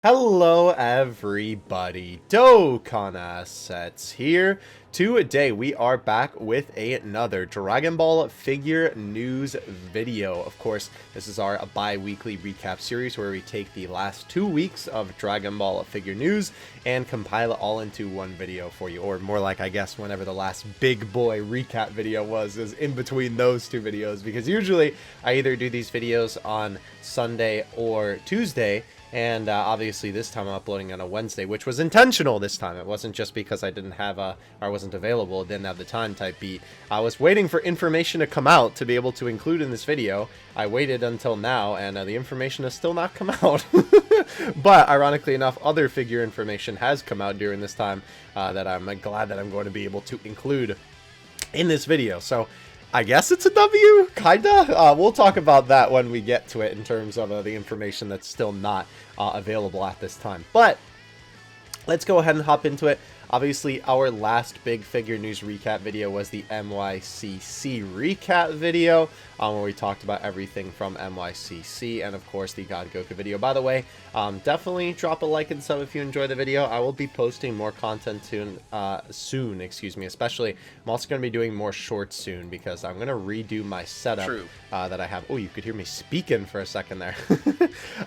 Hello everybody, Dokkan Assets here. Today we are back with another Dragon Ball figure news video. Of course, this is our bi-weekly recap series where we take the last 2 weeks of Dragon Ball figure news and compile it all into one video for you. Or more like, I guess, whenever the last big boy recap video was, is in between those two videos. Because usually I either do these videos on Sunday or Tuesday. And obviously this time I'm uploading on a Wednesday, which was intentional this time. It wasn't just because I didn't have or I wasn't available, didn't have the time type beat. I was waiting for information to come out to be able to include in this video. I waited until now, and the information has still not come out. But ironically enough, other figure information has come out during this time that I'm glad that I'm going to be able to include in this video. So I guess it's a W, kinda. We'll talk about that when we get to it in terms of the information that's still not available at this time. But let's go ahead and hop into it. Obviously, our last big figure news recap video was the MYCC recap video, where we talked about everything from MYCC and, of course, the God Goku video. By the way, definitely drop a like and sub if you enjoy the video. I will be posting more content soon, especially I'm also going to be doing more shorts soon because I'm going to redo my setup that I have. Oh, you could hear me speaking for a second there.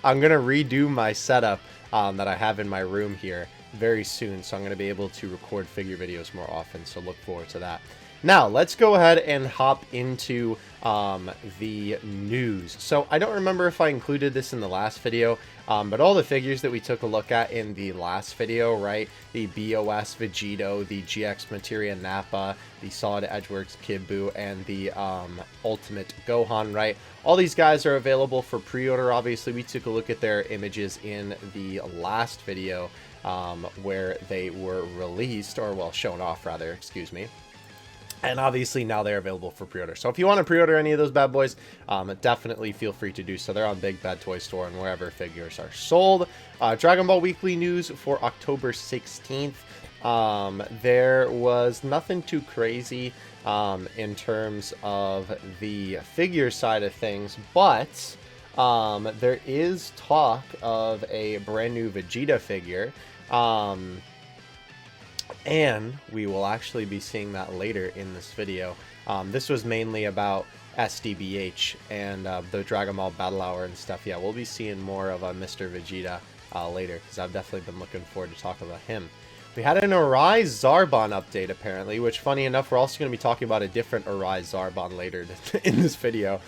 I'm going to redo my setup that I have in my room here very soon, so I'm going to be able to record figure videos more often, so look forward to that. Now, let's go ahead and hop into the news. So, I don't remember if I included this in the last video, but all the figures that we took a look at in the last video, right? The BOS Vegeta, the GX Materia Nappa, the Solid Edgeworks Kid Buu, and the Ultimate Gohan, right? All these guys are available for pre-order. Obviously, we took a look at their images in the last video, where they were released, or well, shown off rather, excuse me. And obviously now they're available for pre-order. So if you want to pre-order any of those bad boys, definitely feel free to do so. They're on Big Bad Toy Store and wherever figures are sold. Dragon Ball Weekly News for October 16th. There was nothing too crazy in terms of the figure side of things, but there is talk of a brand new Vegeta figure. And we will actually be seeing that later in this video. This was mainly about SDBH and the Dragon Ball Battle Hour and stuff. Yeah, we'll be seeing more of Mr. Vegeta later, because I've definitely been looking forward to talking about him. We had an Arise Zarbon update, apparently, which, funny enough, we're also going to be talking about a different Arise Zarbon later in this video.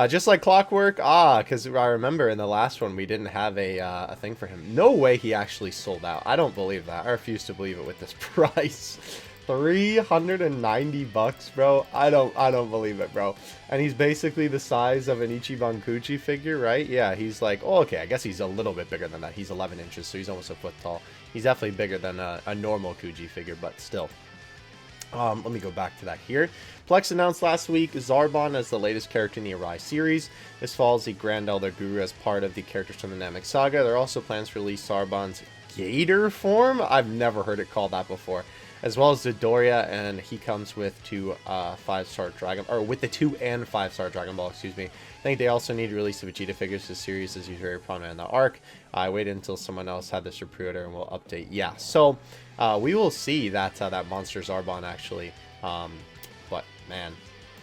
Just like clockwork, because I remember in the last one we didn't have a thing for him. No way he actually sold out. I don't believe that. I refuse to believe it with this price. 390 bucks, bro. I don't believe it, bro. And he's basically the size of an Ichiban Kuchi figure, right? Yeah, he's like, oh, okay, I guess he's a little bit bigger than that. He's 11 inches, so he's almost a foot tall. He's definitely bigger than a normal Kuji figure, but still. Let me go back to that here. Plex announced last week Zarbon as the latest character in the Arise series. This follows the Grand Elder Guru as part of the Characters from the Namek Saga. There are also plans to release Zarbon's Gator form. I've never heard it called that before. As well as Dodoria, and he comes with with the 2 and 5-star Dragon Ball, excuse me. I think they also need to release the Vegeta figures. This series is usually very prominent in the arc. I waited until someone else had this for pre-order and we'll update. Yeah, so we will see that Monster Zarbon actually. But man,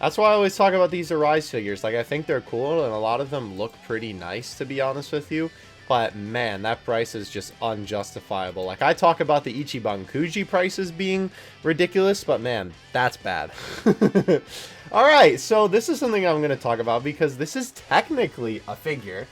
that's why I always talk about these Arise figures. Like, I think they're cool and a lot of them look pretty nice, to be honest with you. But man, that price is just unjustifiable. Like, I talk about the Ichiban Kuji prices being ridiculous, but man, that's bad. Alright, so this is something I'm going to talk about because this is technically a figure.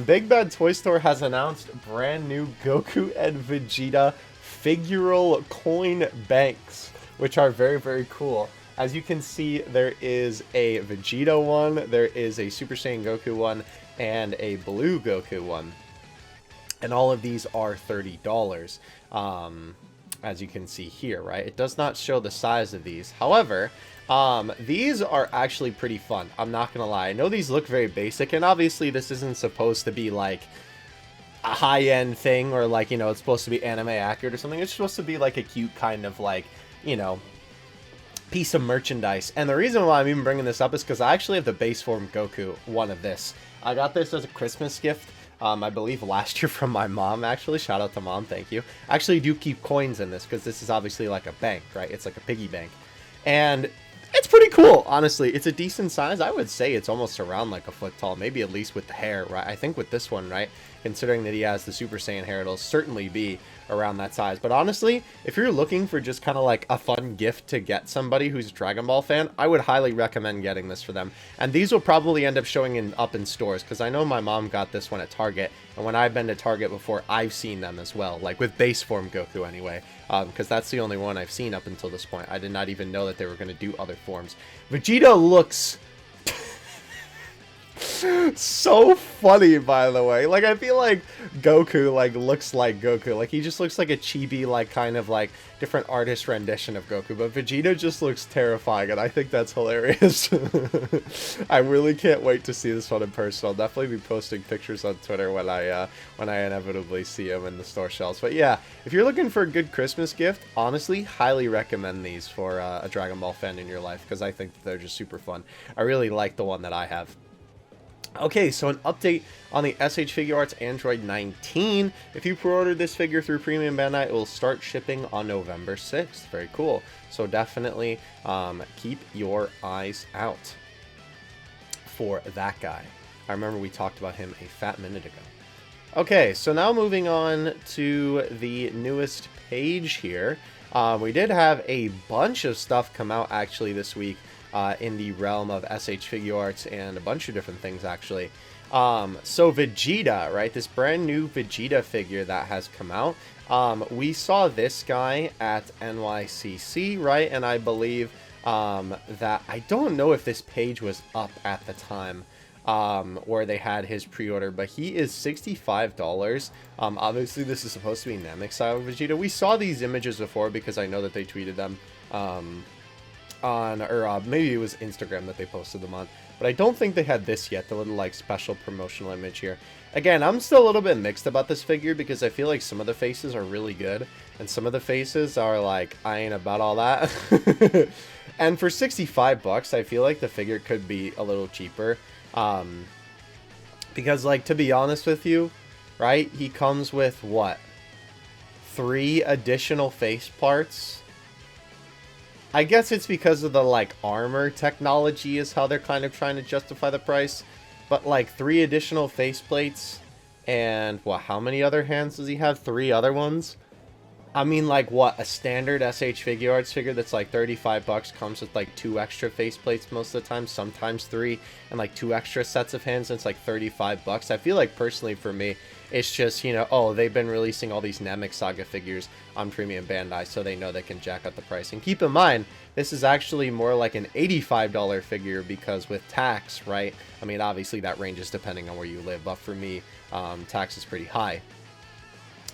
Big Bad Toy Store has announced brand new Goku and Vegeta figural coin banks, which are very, very cool. As you can see, there is a Vegeta one, there is a Super Saiyan Goku one, and a Blue Goku one. And all of these are $30, as you can see here, right? It does not show the size of these. However, these are actually pretty fun. I'm not going to lie. I know these look very basic, and obviously this isn't supposed to be like a high-end thing, or like, you know, it's supposed to be anime accurate or something. It's supposed to be like a cute kind of like, you know, piece of merchandise. And the reason why I'm even bringing this up is because I actually have the base form Goku one of this. I got this as a Christmas gift I believe last year from my mom, actually. Shout out to mom, thank you. Actually do keep coins in this because this is obviously like a bank, right? It's like a piggy bank. And it's pretty cool, honestly. It's a decent size. I would say it's almost around like a foot tall, maybe at least with the hair, right? I think with this one, right? Considering that he has the Super Saiyan hair, it'll certainly be around that size. But honestly, if you're looking for just kind of like a fun gift to get somebody who's a Dragon Ball fan, I would highly recommend getting this for them. And these will probably end up showing up in stores, because I know my mom got this one at Target, and when I've been to Target before, I've seen them as well, like with base form Goku anyway, because that's the only one I've seen up until this point. I did not even know that they were going to do other forms. Vegeta looks so funny, by the way. Like, I feel like Goku, like, looks like Goku. Like, he just looks like a chibi, like, kind of, like, different artist rendition of Goku. But Vegeta just looks terrifying, and I think that's hilarious. I really can't wait to see this one in person. I'll definitely be posting pictures on Twitter when I inevitably see him in the store shelves. But yeah, if you're looking for a good Christmas gift, honestly, highly recommend these for a Dragon Ball fan in your life, because I think they're just super fun. I really like the one that I have. Okay, so an update on the SH Figuarts Android 19. If you pre-ordered this figure through Premium Bandai, it will start shipping on November 6th. Very cool. So definitely keep your eyes out for that guy. I remember we talked about him a fat minute ago. Okay, so now moving on to the newest page here. We did have a bunch of stuff come out actually this week. In the realm of SH Figuarts and a bunch of different things, actually. So Vegeta, right? This brand new Vegeta figure that has come out. We saw this guy at NYCC, right? And I believe that, I don't know if this page was up at the time where they had his pre-order, but he is $65. Obviously, this is supposed to be Namek style Vegeta. We saw these images before because I know that they tweeted them. Maybe it was Instagram that they posted them on, but I don't think they had this yet, the little like special promotional image here. Again, I'm still a little bit mixed about this figure because I feel like some of the faces are really good and some of the faces are like, I ain't about all that. And for 65 bucks, I feel like the figure could be a little cheaper, because, like, to be honest with you, right, he comes with what, 3 additional face parts? I guess it's because of the, like, armor technology is how they're kind of trying to justify the price. But, like, 3 additional faceplates and, what, how many other hands does he have? 3 other ones? I mean, like, what, a standard SH Figuarts figure that's, like, 35 bucks comes with, like, 2 extra faceplates most of the time, sometimes 3, and, like, 2 extra sets of hands, and it's, like, 35 bucks. I feel like, personally, for me, it's just, you know, oh, they've been releasing all these Namek Saga figures on Premium Bandai, so they know they can jack up the price. And keep in mind, this is actually more like an $85 figure because with tax, right? I mean, obviously that ranges depending on where you live, but for me, tax is pretty high.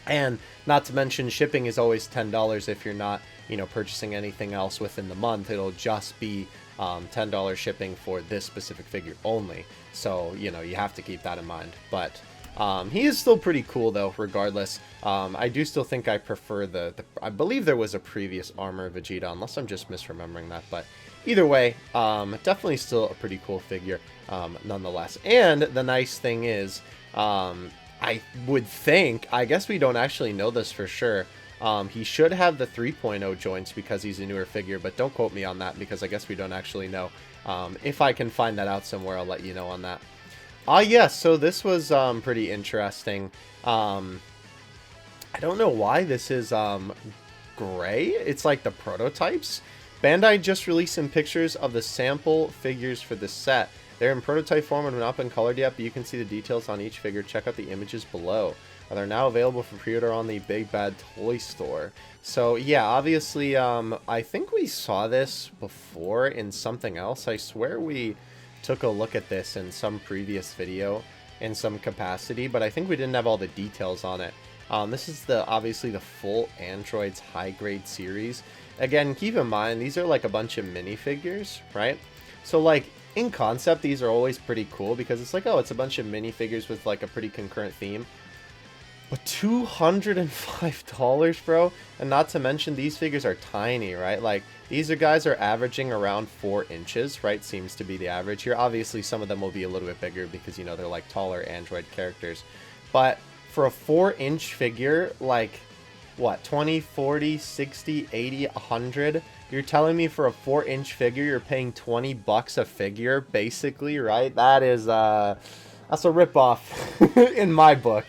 And not to mention, shipping is always $10 if you're not, you know, purchasing anything else within the month. It'll just be $10 shipping for this specific figure only. So, you know, you have to keep that in mind. But he is still pretty cool, though, regardless. I do still think I prefer I believe there was a previous Armor Vegeta, unless I'm just misremembering that. But either way, definitely still a pretty cool figure, nonetheless. And the nice thing is, I would think, I guess we don't actually know this for sure, he should have the 3.0 joints because he's a newer figure, but don't quote me on that because I guess we don't actually know. If I can find that out somewhere, I'll let you know on that. Yes, so this was pretty interesting. I don't know why this is gray. It's like the prototypes. Bandai just released some pictures of the sample figures for the set. They're in prototype form and have not been colored yet, but you can see the details on each figure. Check out the images below. They're now available for pre-order on the Big Bad Toy Store. So yeah, obviously, I think we saw this before in something else. I swear we took a look at this in some previous video in some capacity, but I think we didn't have all the details on it. This is obviously the full Androids high grade series. Again, keep in mind, these are like a bunch of minifigures, right? So like, in concept, these are always pretty cool because it's like, oh, it's a bunch of minifigures with like a pretty concurrent theme. But $205, bro? And not to mention, these figures are tiny, right? Like, these guys are averaging around 4 inches, right? Seems to be the average here. Obviously, some of them will be a little bit bigger because, you know, they're like taller Android characters. but for a 4-inch figure, like, what, 20, 40, 60, 80, 100? You're telling me for a 4-inch figure, you're paying 20 bucks a figure, basically, right? That is, that's a ripoff in my book.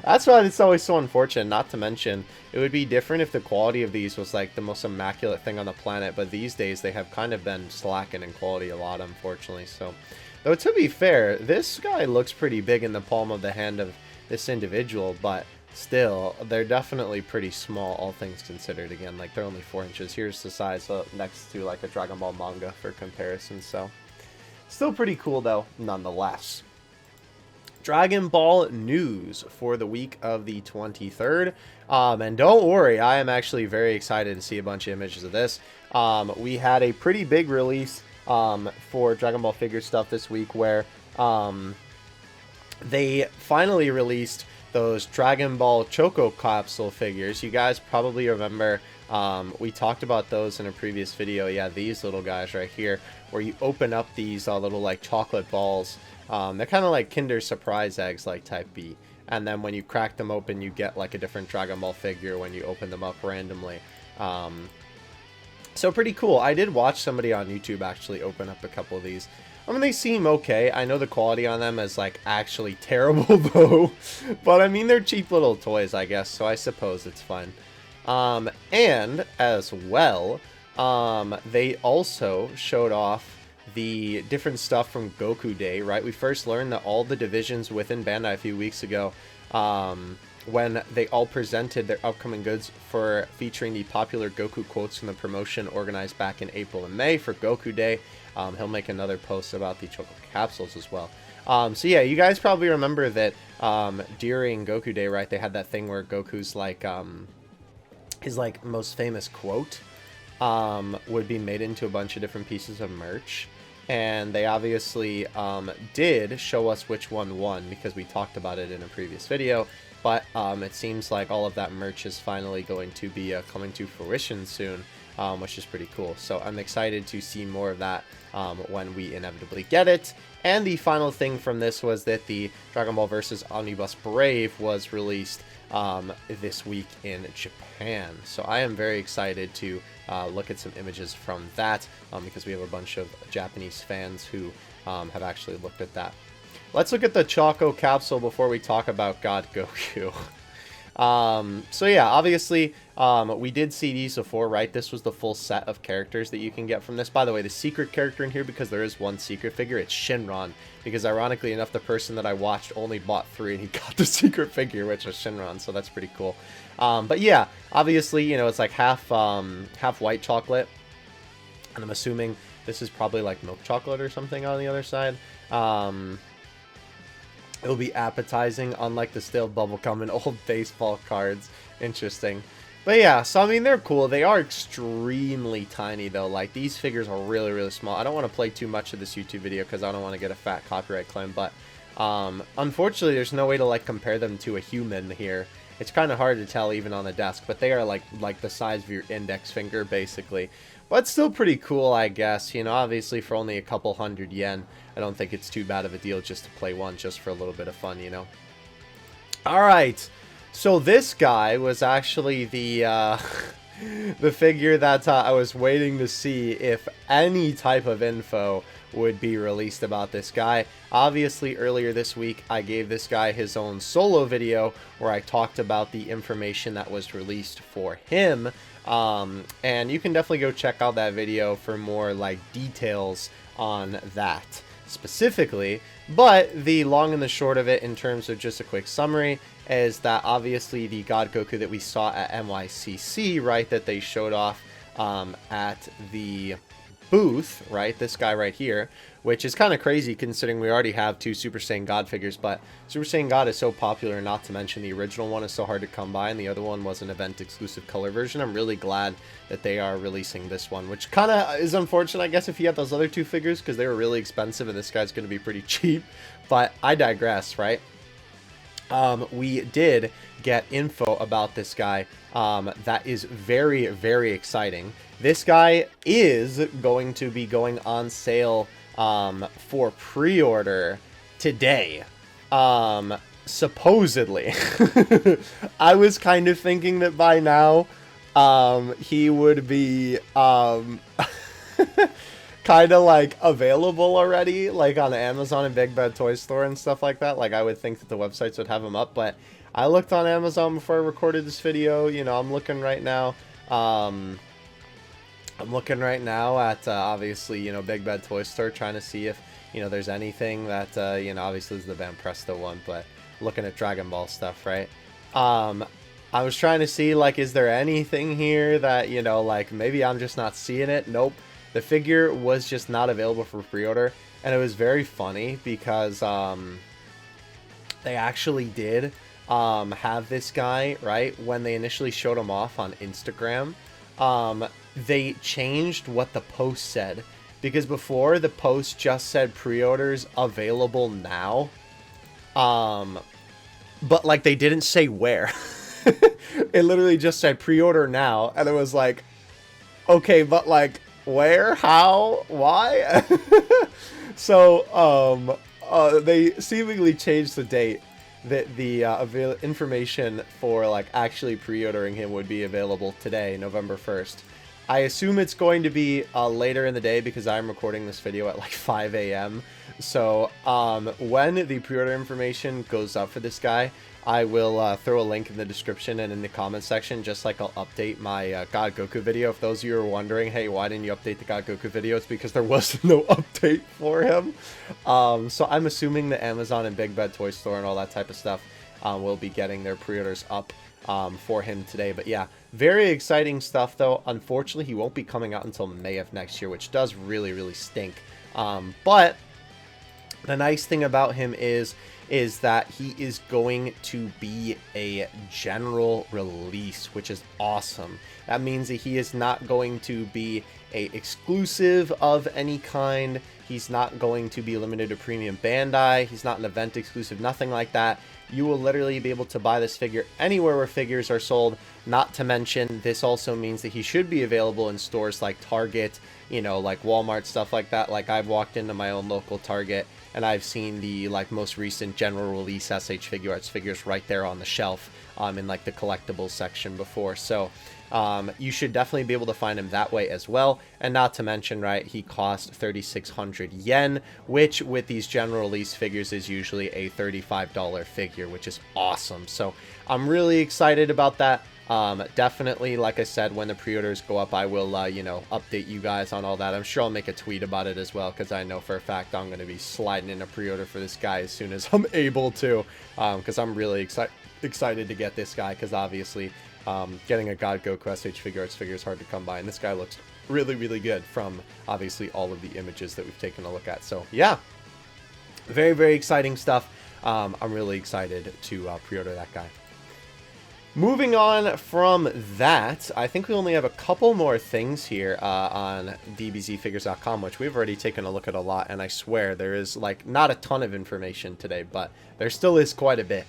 That's why it's always so unfortunate, not to mention, it would be different if the quality of these was like the most immaculate thing on the planet, but these days they have kind of been slacking in quality a lot, unfortunately. So, though to be fair, this guy looks pretty big in the palm of the hand of this individual, but still, they're definitely pretty small, all things considered. Again, like, they're only 4 inches. Here's the size next to, like, a Dragon Ball manga for comparison, so still pretty cool, though, nonetheless. Dragon Ball news for the week of the 23rd. And don't worry, I am actually very excited to see a bunch of images of this. We had a pretty big release for Dragon Ball figure stuff this week where they finally released those Dragon Ball Choco Capsule figures. You guys probably remember we talked about those in a previous video. Yeah, these little guys right here, where you open up these little like chocolate balls. They're kind of like Kinder Surprise eggs, like type B. And then when you crack them open, you get like a different Dragon Ball figure when you open them up randomly. So pretty cool. I did watch somebody on YouTube actually open up a couple of these. I mean, they seem okay. I know the quality on them is like actually terrible though. But I mean, they're cheap little toys, I guess. So I suppose it's fine. And as well, they also showed off the different stuff from Goku Day, right? We first learned that all the divisions within Bandai a few weeks ago, when they all presented their upcoming goods for featuring the popular Goku quotes from the promotion organized back in April and May for Goku Day. He'll make another post about the Choco Capsules as well. So yeah, you guys probably remember that during Goku Day, right, they had that thing where Goku's like, his like most famous quote would be made into a bunch of different pieces of merch. And they obviously did show us which one won because we talked about it in a previous video. But it seems like all of that merch is finally going to be coming to fruition soon, which is pretty cool. So I'm excited to see more of that when we inevitably get it. And the final thing from this was that the Dragon Ball vs. Omnibus Brave was released this week in Japan. So I am very excited to look at some images from that because we have a bunch of Japanese fans who have actually looked at that. Let's look at the Choco Capsule before we talk about God Goku. So yeah, obviously we did see these before, right? This was the full set of characters that you can get from this. By the way, the secret character in here, because there is one secret figure, it's Shinron, because ironically enough, the person that I watched only bought 3 and he got the secret figure, which is Shinron, so that's pretty cool. But yeah, obviously, you know, it's like half white chocolate, and I'm assuming this is probably like milk chocolate or something on the other side. It'll be appetizing, unlike the stale bubblegum and old baseball cards. Interesting. But yeah, so I mean, they're cool. They are extremely tiny, though. Like, these figures are really, really small. I don't want to play too much of this YouTube video because I don't want to get a fat copyright claim. But unfortunately, there's no way to, like, compare them to a human here. It's kind of hard to tell even on the desk. But they are, like the size of your index finger, basically. But still pretty cool, I guess. You know, obviously, for only a couple hundred yen, I don't think it's too bad of a deal just to play one, just for a little bit of fun, you know. Alright, so this guy was actually the the figure that I was waiting to see if any type of info would be released about this guy. Obviously, earlier this week, I gave this guy his own solo video where I talked about the information that was released for him. And you can definitely go check out that video for more, like, details on that specifically. But the long and the short of it, in terms of just a quick summary, is that obviously the God Goku that we saw at MYCC, right, that they showed off at the booth, right, this guy right here, which is kind of crazy considering we already have 2 Super Saiyan God figures, but Super Saiyan God is so popular, not to mention the original one is so hard to come by, and the other one was an event-exclusive color version. I'm really glad that they are releasing this one, which kind of is unfortunate, I guess, if you had those other 2 figures, because they were really expensive, and this guy's going to be pretty cheap, but I digress, right? We did get info about this guy that is very, very exciting. This guy is going to be going on sale for pre-order today. supposedly, I was kind of thinking that by now, he would be, kind of like available already, like on Amazon and Big Bad Toy Store and stuff like that. Like I would think that the websites would have them up, but I looked on Amazon before I recorded this video. You know, I'm looking right now. I'm looking right now at obviously, you know, Big Bad Toy Store, trying to see if, you know, there's anything that you know, obviously this is the Van Presto one, but looking at Dragon Ball stuff, right? I was trying to see, like, is there anything here that, you know, like, maybe I'm just not seeing it. Nope. The figure was just not available for pre-order, and it was very funny because they actually did have this guy, right? When they initially showed him off on Instagram, they changed what the post said, because before the post just said pre-orders available now, but like they didn't say where. It literally just said pre-order now, and it was like, okay, but like where, how, why? So they seemingly changed the date that the information for like actually pre-ordering him would be available today, November 1st. I assume it's going to be later in the day because I'm recording this video at like 5 a.m. So when the pre-order information goes up for this guy, I will throw a link in the description and in the comment section, just like I'll update my God Goku video. If those of you are wondering, hey, why didn't you update the God Goku video? It's because there was no update for him. So I'm assuming that Amazon and Big Bad Toy Store and all that type of stuff will be getting their pre-orders up for him today. But yeah, very exciting stuff though. Unfortunately, he won't be coming out until May of next year, which does really, really stink. But the nice thing about him is that he is going to be a general release, which is awesome. That means that he is not going to be a exclusive of any kind. He's not going to be limited to Premium Bandai. He's not an event exclusive, nothing like that. You will literally be able to buy this figure anywhere where figures are sold. Not to mention, this also means that he should be available in stores like Target, you know, like Walmart, stuff like that. Like I've walked into my own local Target and I've seen the like most recent general release SH Figuarts figures right there on the shelf in like the collectibles section before. So you should definitely be able to find him that way as well. And not to mention, right, he cost 3,600 yen, which with these general release figures is usually a $35 figure, which is awesome. So I'm really excited about that. Definitely, like I said, when the pre-orders go up, I will, you know, update you guys on all that. I'm sure I'll make a tweet about it as well, because I know for a fact I'm going to be sliding in a pre-order for this guy as soon as I'm able to, because I'm really excited to get this guy, because obviously getting a God Goku SH Figuarts figure is hard to come by, and this guy looks really, really good from obviously all of the images that we've taken a look at. So yeah, very, very exciting stuff. I'm really excited to pre-order that guy. Moving on from that, I think we only have a couple more things here on dbzfigures.com, which we've already taken a look at a lot, and I swear there is like not a ton of information today, but there still is quite a bit.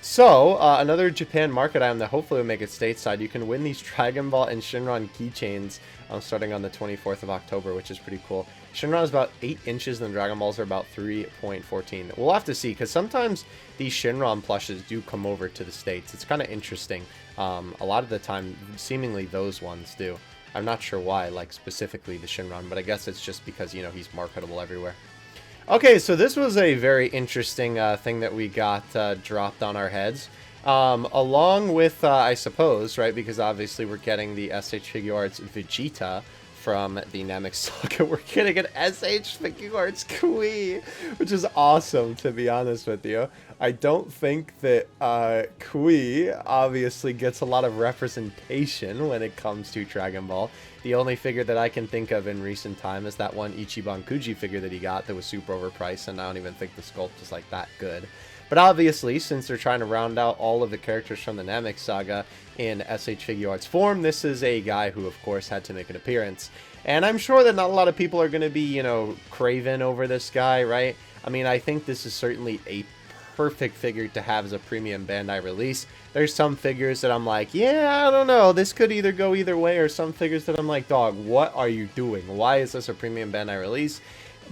So, another Japan market item that hopefully will make it stateside. You can win these Dragon Ball and Shinron keychains starting on the 24th of October, which is pretty cool. Shinron is about 8 inches and the Dragon Balls are about 3.14. We'll have to see, because sometimes these Shinron plushes do come over to the States. It's kind of interesting. A lot of the time, seemingly those ones do. I'm not sure why, like specifically the Shinron, but I guess it's just because, you know, he's marketable everywhere. Okay, so this was a very interesting thing that we got dropped on our heads. Along with, I suppose, right, because obviously we're getting the SH Figuarts Vegeta from the Namek Saga. We're getting an SH Figuarts Kui, which is awesome, to be honest with you. I don't think that Kui obviously gets a lot of representation when it comes to Dragon Ball. The only figure that I can think of in recent time is that one Ichiban Kuji figure that he got that was super overpriced, and I don't even think the sculpt is like that good. But obviously, since they're trying to round out all of the characters from the Namek Saga in SH Figuarts form, this is a guy who, of course, had to make an appearance. And I'm sure that not a lot of people are going to be, you know, craven over this guy, right? I mean, I think this is certainly a perfect figure to have as a premium Bandai release. There's some figures that I'm like, yeah, I don't know, this could either go either way, or some figures that I'm like, dog, what are you doing? Why is this a premium Bandai release?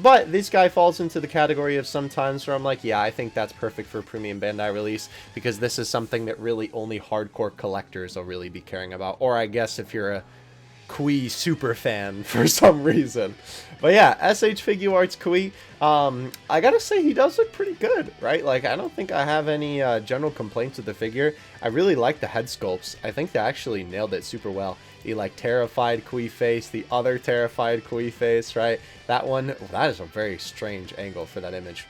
But this guy falls into the category of sometimes where I'm like, yeah, I think that's perfect for a premium Bandai release, because this is something that really only hardcore collectors will really be caring about. Or I guess if you're a Kui super fan for some reason. But yeah, SH Figuarts Kui, I gotta say he does look pretty good, right? Like, I don't think I have any general complaints with the figure. I really like the head sculpts. I think they actually nailed it super well. The like terrified Kui face, the other terrified Kui face, right? That one, that is a very strange angle for that image.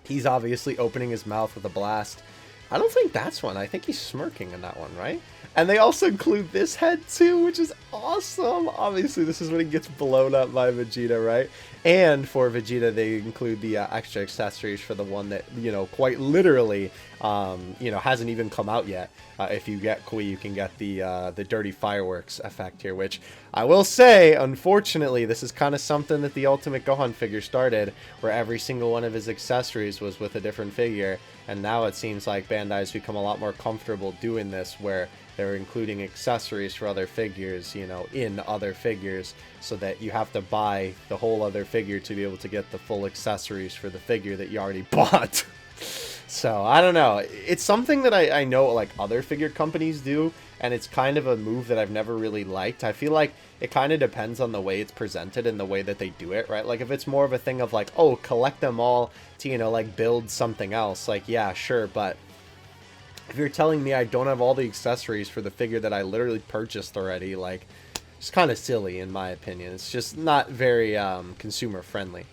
He's obviously opening his mouth with a blast. I don't think that's one. I think he's smirking in that one, right? And they also include this head too, which is awesome. Obviously, this is when he gets blown up by Vegeta, right? And for Vegeta, they include the extra accessories for the one that, you know, quite literally, you know, hasn't even come out yet. If you get Kui, you can get the dirty fireworks effect here, which I will say, unfortunately, this is kind of something that the Ultimate Gohan figure started, where every single one of his accessories was with a different figure. And now it seems like Bandai's become a lot more comfortable doing this, where they're including accessories for other figures, you know, in other figures, so that you have to buy the whole other figure to be able to get the full accessories for the figure that you already bought. So, I don't know. It's something that I know, like, other figure companies do, and it's kind of a move that I've never really liked. I feel like it kind of depends on the way it's presented and the way that they do it, right? Like, if it's more of a thing of, like, oh, collect them all to, you know, like, build something else, like, yeah, sure, but if you're telling me I don't have all the accessories for the figure that I literally purchased already, like, it's kind of silly, in my opinion. It's just not very consumer friendly.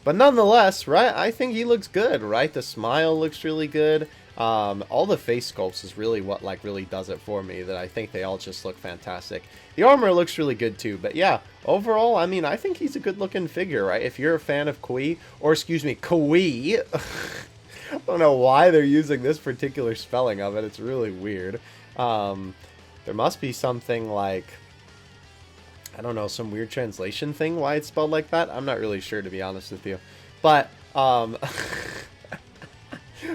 But nonetheless, right, I think he looks good, right? The smile looks really good. All the face sculpts is really what, like, really does it for me, that I think they all just look fantastic. The armor looks really good too, but yeah, overall, I mean, I think he's a good looking figure, right? If you're a fan of Kui, or excuse me, Kui, I don't know why they're using this particular spelling of it, it's really weird. There must be something like, I don't know, some weird translation thing why it's spelled like that. I'm not really sure, to be honest with you. But,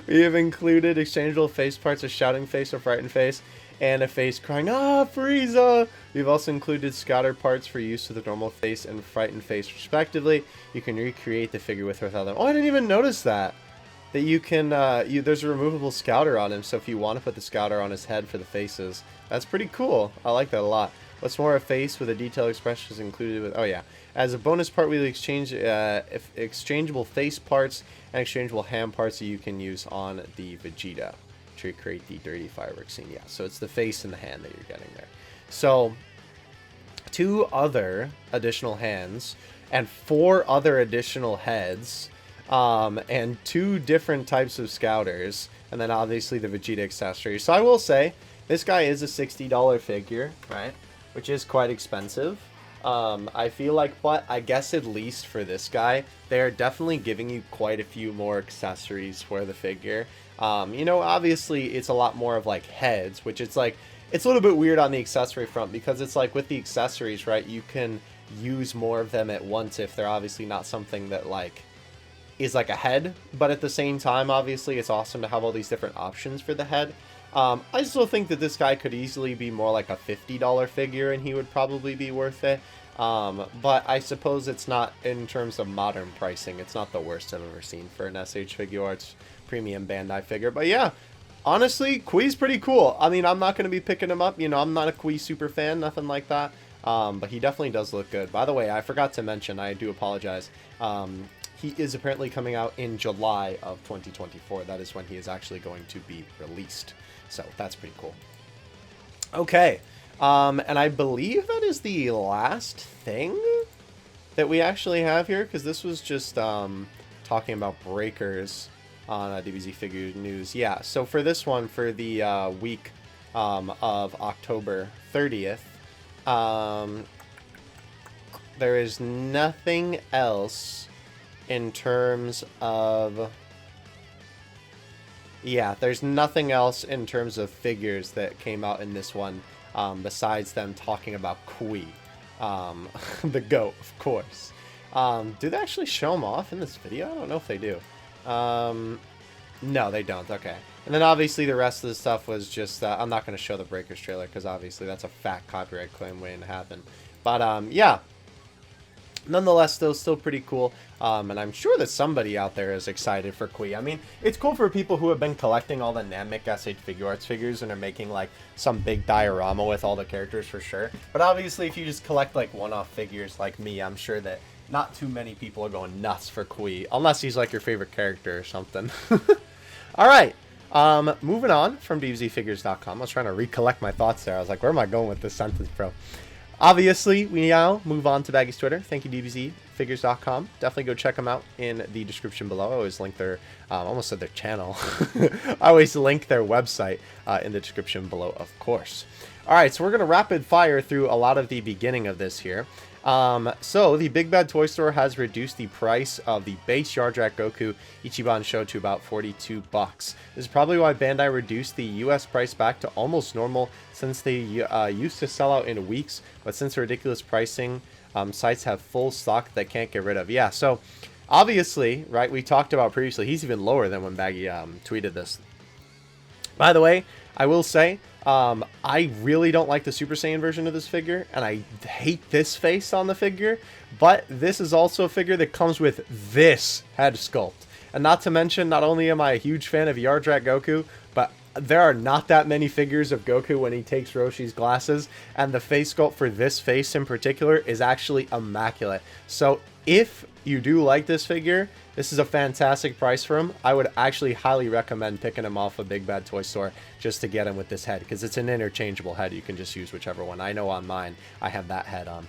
we have included exchangeable face parts, a shouting face, a frightened face, and a face crying, "Ah, Frieza!" We've also included scatter parts for use with the normal face and frightened face, respectively. You can recreate the figure with or without them. Oh, I didn't even notice that. That you can, there's a removable scouter on him, so if you want to put the scouter on his head for the faces, that's pretty cool. I like that a lot. What's more, a face with a detailed expression is included with, oh yeah. As a bonus part, we exchange exchangeable face parts and exchangeable hand parts that you can use on the Vegeta to create the dirty fireworks scene. Yeah, so it's the face and the hand that you're getting there. So, 2 other additional hands and 4 other additional heads, and 2 different types of scouters, and then obviously the Vegeta accessory. So I will say, this guy is a $60 figure, right? Which is quite expensive. I feel like, but I guess at least for this guy, they're definitely giving you quite a few more accessories for the figure. You know, obviously it's a lot more of like heads, which it's like, it's a little bit weird on the accessory front, because it's like with the accessories, right, you can use more of them at once if they're obviously not something that like is like a head, but at the same time, obviously it's awesome to have all these different options for the head. I still think that this guy could easily be more like a $50 figure, and he would probably be worth it. But I suppose it's not, in terms of modern pricing, it's not the worst I've ever seen for an SH Figuarts premium Bandai figure. But yeah, honestly, Kui's pretty cool. I mean, I'm not going to be picking him up. You know, I'm not a Kui super fan, nothing like that. But he definitely does look good. By the way, I forgot to mention, I do apologize. He is apparently coming out in July of 2024. That is when he is actually going to be released. So that's pretty cool. Okay. And I believe that is the last thing that we actually have here, because this was just talking about breakers on DBZ Figure News. Yeah, so for this one, for the week of October 30th, there is nothing else in terms of... Yeah, there's nothing else in terms of figures that came out in this one, besides them talking about Kui, the GOAT, of course. Do they actually show him off in this video? I don't know if they do. No, they don't. Okay. And then obviously the rest of the stuff was just, I'm not going to show the Breakers trailer, because obviously that's a fat copyright claim waiting to happen. But yeah, nonetheless, still pretty cool. And I'm sure that somebody out there is excited for Kui. I mean, it's cool for people who have been collecting all the Namek SH Figure Arts figures and are making like some big diorama with all the characters for sure. But obviously, if you just collect like one-off figures like me, I'm sure that not too many people are going nuts for Kui, unless he's like your favorite character or something. All right. Moving on from DBZFigures.com. I was trying to recollect my thoughts there. I was like, where am I going with this sentence, bro? Obviously, we now move on to Baggy's Twitter. Thank you, DBZFigures.com. Definitely go check them out in the description below. I always link their, I almost said their channel. I always link their website in the description below, of course. All right, so we're going to rapid fire through a lot of the beginning of this here. So the Big Bad Toy Store has reduced the price of the base Yardrat Goku Ichiban show to about $42. This is probably why Bandai reduced the US price back to almost normal, since they used to sell out in weeks, but since the ridiculous pricing, sites have full stock they can't get rid of. Yeah, so obviously, right, we talked about previously, he's even lower than when Baggy tweeted this. By the way, I will say, I really don't like the Super Saiyan version of this figure, and I hate this face on the figure, but this is also a figure that comes with this head sculpt. And not to mention, not only am I a huge fan of Yardrat Goku, but there are not that many figures of Goku when he takes Roshi's glasses, and the face sculpt for this face in particular is actually immaculate. So if you do like this figure, this is a fantastic price for him. I would actually highly recommend picking him off a Big Bad Toy Store just to get him with this head, because it's an interchangeable head. You can just use whichever one. I know on mine, I have that head on.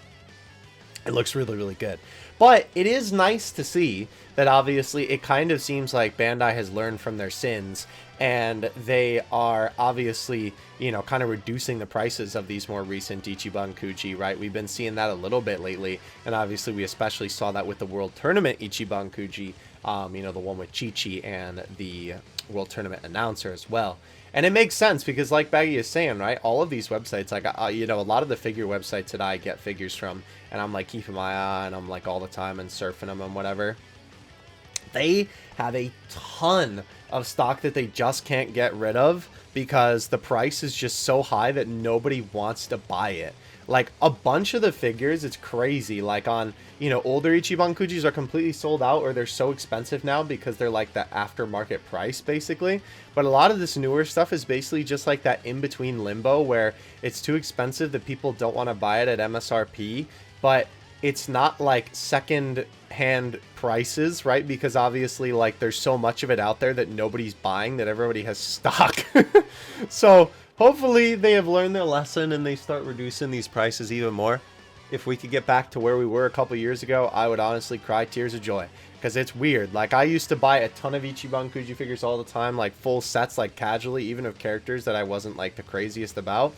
It looks really, really good. But it is nice to see that obviously it kind of seems like Bandai has learned from their sins, and they are obviously, you know, kind of reducing the prices of these more recent Ichiban Kuji, right? We've been seeing that a little bit lately, and obviously we especially saw that with the World Tournament Ichiban Kuji, you know, the one with Chi-Chi and the World Tournament announcer as well. And it makes sense because, like Baggy is saying, right, all of these websites, like, you know, a lot of the figure websites that I get figures from, and I'm, like, keeping my eye on them, like, all the time and surfing them and whatever, they have a ton of stock that they just can't get rid of because the price is just so high that nobody wants to buy it. Like, a bunch of the figures, it's crazy. Like, on, you know, older Ichiban Kujis are completely sold out, or they're so expensive now because they're like the aftermarket price, basically. But a lot of this newer stuff is basically just like that in-between limbo where it's too expensive that people don't want to buy it at MSRP, but it's not like second-hand prices, right? Because obviously, like, there's so much of it out there that nobody's buying, that everybody has stock. So hopefully they have learned their lesson and they start reducing these prices even more. If we could get back to where we were a couple years ago, I would honestly cry tears of joy. Because it's weird. Like, I used to buy a ton of Ichiban Kuji figures all the time, like full sets, like casually, even of characters that I wasn't like the craziest about.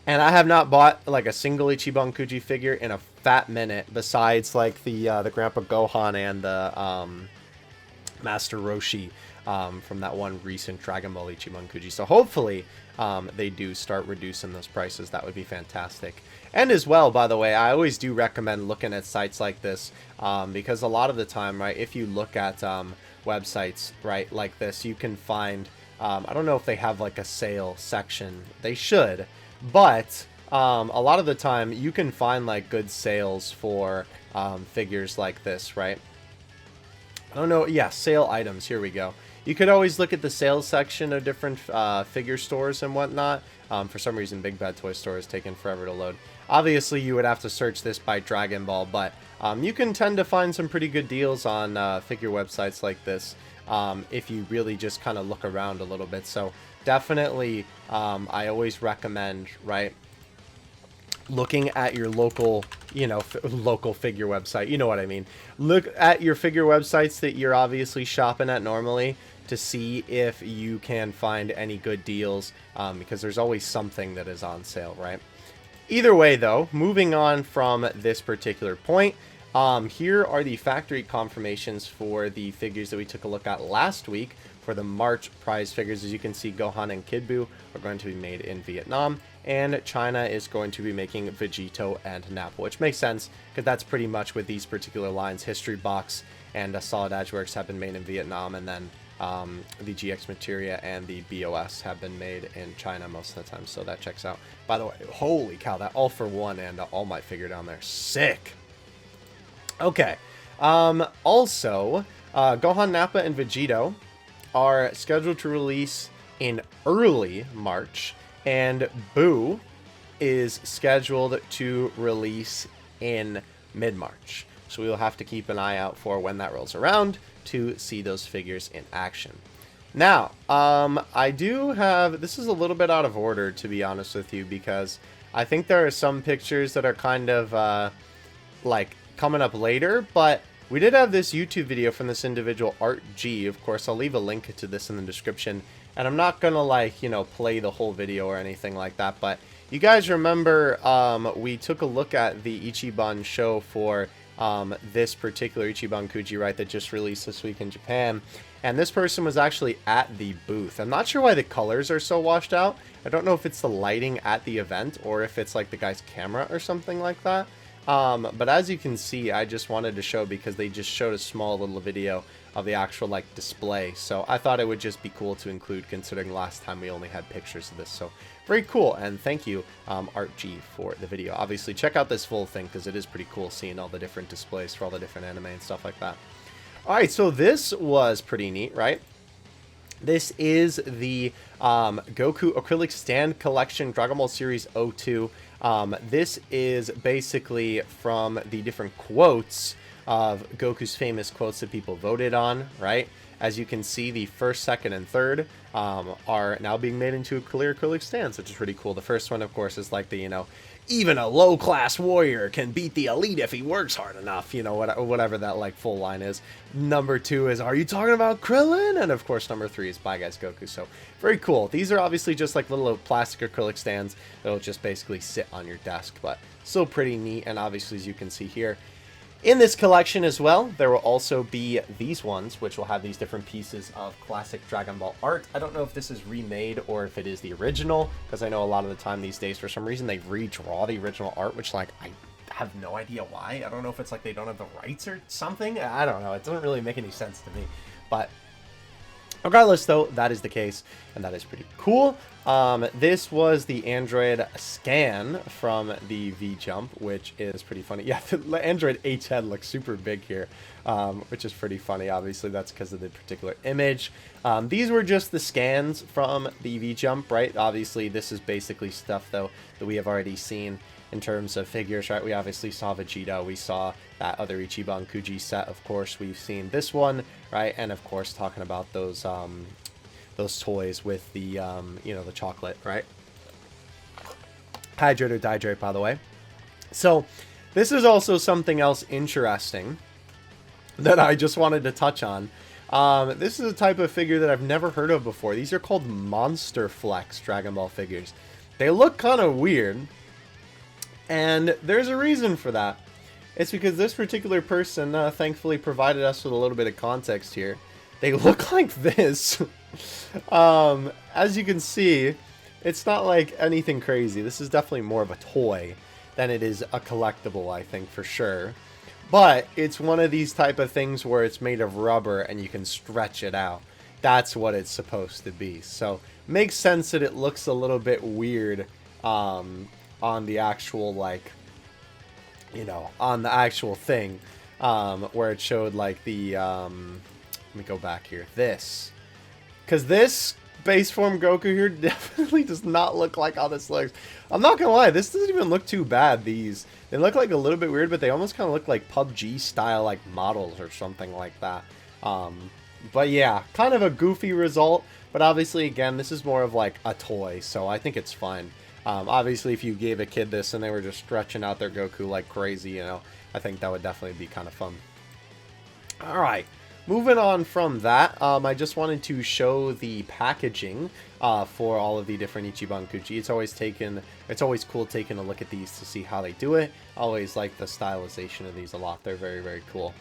And I have not bought like a single Ichiban Kuji figure in a fat minute, besides like the Grandpa Gohan and the Master Roshi from that one recent Dragon Ball Ichiban Kuji. So hopefully they do start reducing those prices. That would be fantastic. And as well, by the way, I always do recommend looking at sites like this because a lot of the time, right, if you look at websites, right, like this, you can find, I don't know if they have like a sale section. They should. But a lot of the time you can find like good sales for figures like this, right? I don't know. Yeah, sale items. Here we go. You could always look at the sales section of different figure stores and whatnot. For some reason, Big Bad Toy Store is taking forever to load. Obviously, you would have to search this by Dragon Ball, but you can tend to find some pretty good deals on figure websites like this if you really just kind of look around a little bit. So definitely, I always recommend, right, looking at your local, you know, local figure website. You know what I mean? Look at your figure websites that you're obviously shopping at normally to see if you can find any good deals, because there's always something that is on sale, right? Either way, though, moving on from this particular point, here are the factory confirmations for the figures that we took a look at last week for the March prize figures. As you can see, Gohan and Kid Buu are going to be made in Vietnam, and China is going to be making Vegeta and Nappa, which makes sense because that's pretty much with these particular lines. History Box and Solid Edge Works have been made in Vietnam, and then the GX Materia and the BOS have been made in China most of the time, so that checks out. By the way, holy cow, that All for One and All Might figure down there, sick. Okay. Also, Gohan, Nappa, and Vegito are scheduled to release in early March, and Boo is scheduled to release in mid-March. So we will have to keep an eye out for when that rolls around to see those figures in action. Now, I do have, this is a little bit out of order, to be honest with you, because I think there are some pictures that are kind of, like, coming up later, but we did have this YouTube video from this individual, Art G. Of course, I'll leave a link to this in the description, and I'm not gonna, like, you know, play the whole video or anything like that, but you guys remember, we took a look at the Ichiban show for, this particular Ichiban Kuji, right, that just released this week in Japan, and this person was actually at the booth. I'm not sure why the colors are so washed out. I don't know if it's the lighting at the event, or if it's, like, the guy's camera or something like that. But as you can see, I just wanted to show because they just showed a small little video of the actual, like, display. So I thought it would just be cool to include, considering last time we only had pictures of this. So very cool, and thank you, Art G, for the video. Obviously, check out this full thing because it is pretty cool seeing all the different displays for all the different anime and stuff like that. Alright, so this was pretty neat, right? This is the Goku Acrylic Stand Collection Dragon Ball Series 02. This is basically from the different quotes of Goku's famous quotes that people voted on, right? As you can see, the first, second, and third are now being made into clear acrylic stands, which is pretty cool. The first one, of course, is like the, you know, even a low-class warrior can beat the elite if he works hard enough, you know, whatever that, like, full line is. Number 2 is, are you talking about Krillin? And, of course, number 3 is, bye, guys, Goku. So, very cool. These are obviously just, like, little plastic acrylic stands that'll just basically sit on your desk, but still pretty neat, and obviously, as you can see here, in this collection as well, there will also be these ones, which will have these different pieces of classic Dragon Ball art. I don't know if this is remade or if it is the original, because I know a lot of the time these days, for some reason, they redraw the original art, which, like, I have no idea why. I don't know if it's like they don't have the rights or something. I don't know. It doesn't really make any sense to me. But regardless, though, that is the case, and that is pretty cool. This was the Android scan from the V-Jump, which is pretty funny. Yeah, the Android H head looks super big here, which is pretty funny. Obviously, that's because of the particular image. These were just the scans from the V-Jump, right? Obviously, this is basically stuff, though, that we have already seen in terms of figures, right? We obviously saw Vegeta, we saw that other Ichiban Kuji set, of course, we've seen this one, right? And of course, talking about those toys with the, you know, the chocolate, right? Hydrate or dihydrate, by the way. So, this is also something else interesting that I just wanted to touch on. This is a type of figure that I've never heard of before. These are called Monster Flex Dragon Ball figures. They look kind of weird, and there's a reason for that. It's because this particular person thankfully provided us with a little bit of context here. They look like this. As you can see, it's not like anything crazy. This is definitely more of a toy than it is a collectible, I think, for sure. But it's one of these type of things where it's made of rubber and you can stretch it out. That's what it's supposed to be. So, makes sense that it looks a little bit weird on the actual, like, you know, on the actual thing, where it showed, like, the, let me go back here, this, because this base form Goku here definitely does not look like how this looks. I'm not gonna lie, this doesn't even look too bad. They look like a little bit weird, but they almost kind of look like PUBG style, like, models or something like that. But yeah, kind of a goofy result, but obviously, again, this is more of like a toy, so I think it's fun. Obviously, if you gave a kid this and they were just stretching out their Goku like crazy, you know, I think that would definitely be kind of fun. Alright, moving on from that, I just wanted to show the packaging for all of the different Ichiban Kuji. It's always cool taking a look at these to see how they do it. I always like the stylization of these a lot. They're very, very cool.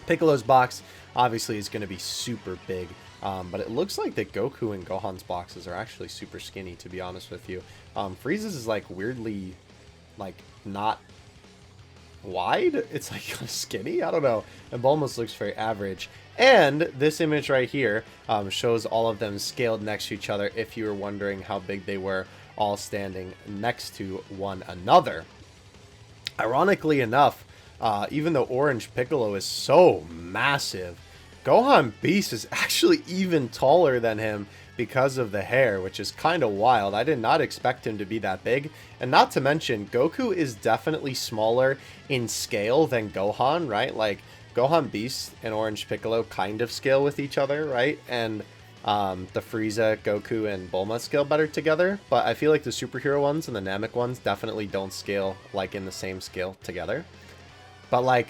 Piccolo's box, obviously, is going to be super big. But it looks like that Goku and Gohan's boxes are actually super skinny, to be honest with you. Frieza's is, like, weirdly, like, not wide. It's, like, skinny? I don't know. And Bulma's looks very average. And this image right here shows all of them scaled next to each other, if you were wondering how big they were, all standing next to one another. Ironically enough, even though Orange Piccolo is so massive, Gohan Beast is actually even taller than him because of the hair, which is kind of wild. I did not expect him to be that big. And not to mention, Goku is definitely smaller in scale than Gohan, right? Like, Gohan Beast and Orange Piccolo kind of scale with each other, right? And the Frieza, Goku, and Bulma scale better together. But I feel like the superhero ones and the Namek ones definitely don't scale, like, in the same scale together. But, like,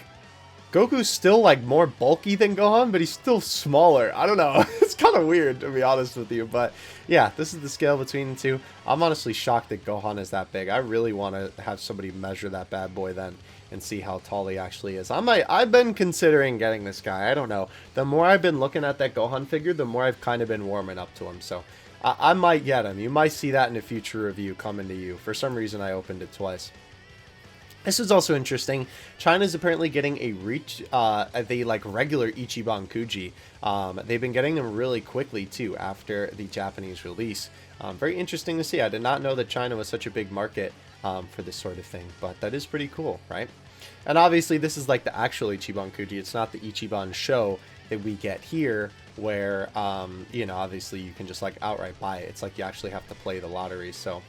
Goku's still, like, more bulky than Gohan, but he's still smaller. I don't know. It's kind of weird, to be honest with you. But, yeah, this is the scale between the two. I'm honestly shocked that Gohan is that big. I really want to have somebody measure that bad boy then and see how tall he actually is. I've been considering getting this guy. I don't know. The more I've been looking at that Gohan figure, the more I've kind of been warming up to him. So, I might get him. You might see that in a future review coming to you. For some reason, I opened it twice. This is also interesting. China's apparently getting a regular Ichiban Kuji. They've been getting them really quickly too after the Japanese release. Very interesting to see. I did not know that China was such a big market for this sort of thing, but that is pretty cool, right? And obviously this is like the actual Ichiban Kuji. It's not the Ichiban show that we get here where, you know, obviously you can just like outright buy it. It's like you actually have to play the lottery. So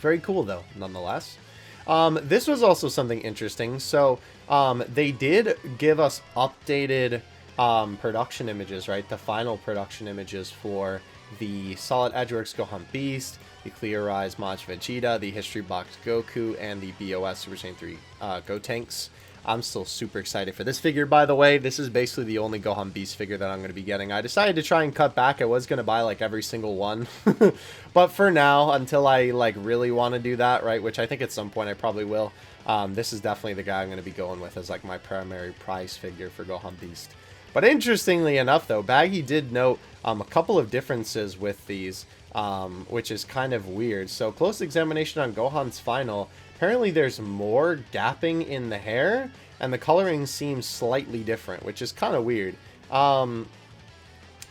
very cool though, nonetheless. This was also something interesting. So, they did give us updated, production images, right? The final production images for the Solid Edgeworks Gohan Beast, the Clear Eyes Majin Vegeta, the History Box Goku, and the BOS Super Saiyan 3, Gotenks. I'm still super excited for this figure, by the way. This is basically the only Gohan Beast figure that I'm going to be getting. I decided to try and cut back. I was going to buy, like, every single one. But for now, until I, like, really want to do that, right, which I think at some point I probably will, this is definitely the guy I'm going to be going with as, like, my primary prize figure for Gohan Beast. But interestingly enough, though, Baggy did note a couple of differences with these, which is kind of weird. So, close examination on Gohan's final. Apparently there's more gapping in the hair, and the coloring seems slightly different, which is kind of weird. I'm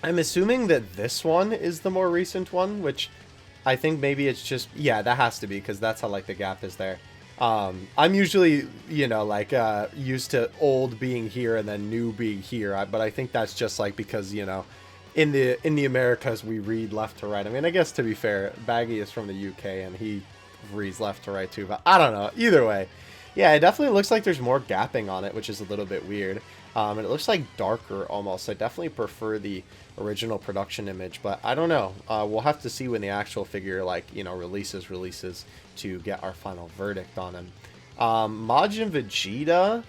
assuming that this one is the more recent one, which I think maybe it's just... Yeah, that has to be, because that's how, like, the gap is there. I'm usually, you know, like, used to old being here and then new being here, but I think that's just, like, because, you know, in the Americas, we read left to right. I mean, I guess, to be fair, Baggy is from the UK, and he reads left to right too, but I don't know. Either way, yeah, it definitely looks like there's more gapping on it, which is a little bit weird. And it looks like darker almost. I definitely prefer the original production image, but I don't know. We'll have to see when the actual figure, like, you know, releases to get our final verdict on him. Majin Vegeta,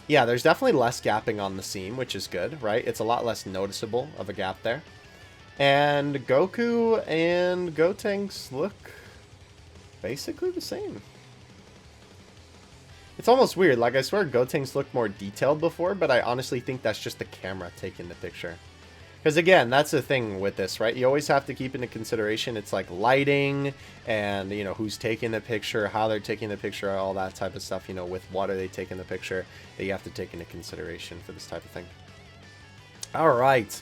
yeah, there's definitely less gapping on the seam, which is good, right? It's a lot less noticeable of a gap there. And Goku and Gotenks look basically the same. It's almost weird. Like, I swear Gotenks looked more detailed before, but I honestly think that's just the camera taking the picture. Because, again, that's the thing with this, right? You always have to keep into consideration, it's like lighting and, you know, who's taking the picture, how they're taking the picture, all that type of stuff, you know, with what are they taking the picture that you have to take into consideration for this type of thing. All right.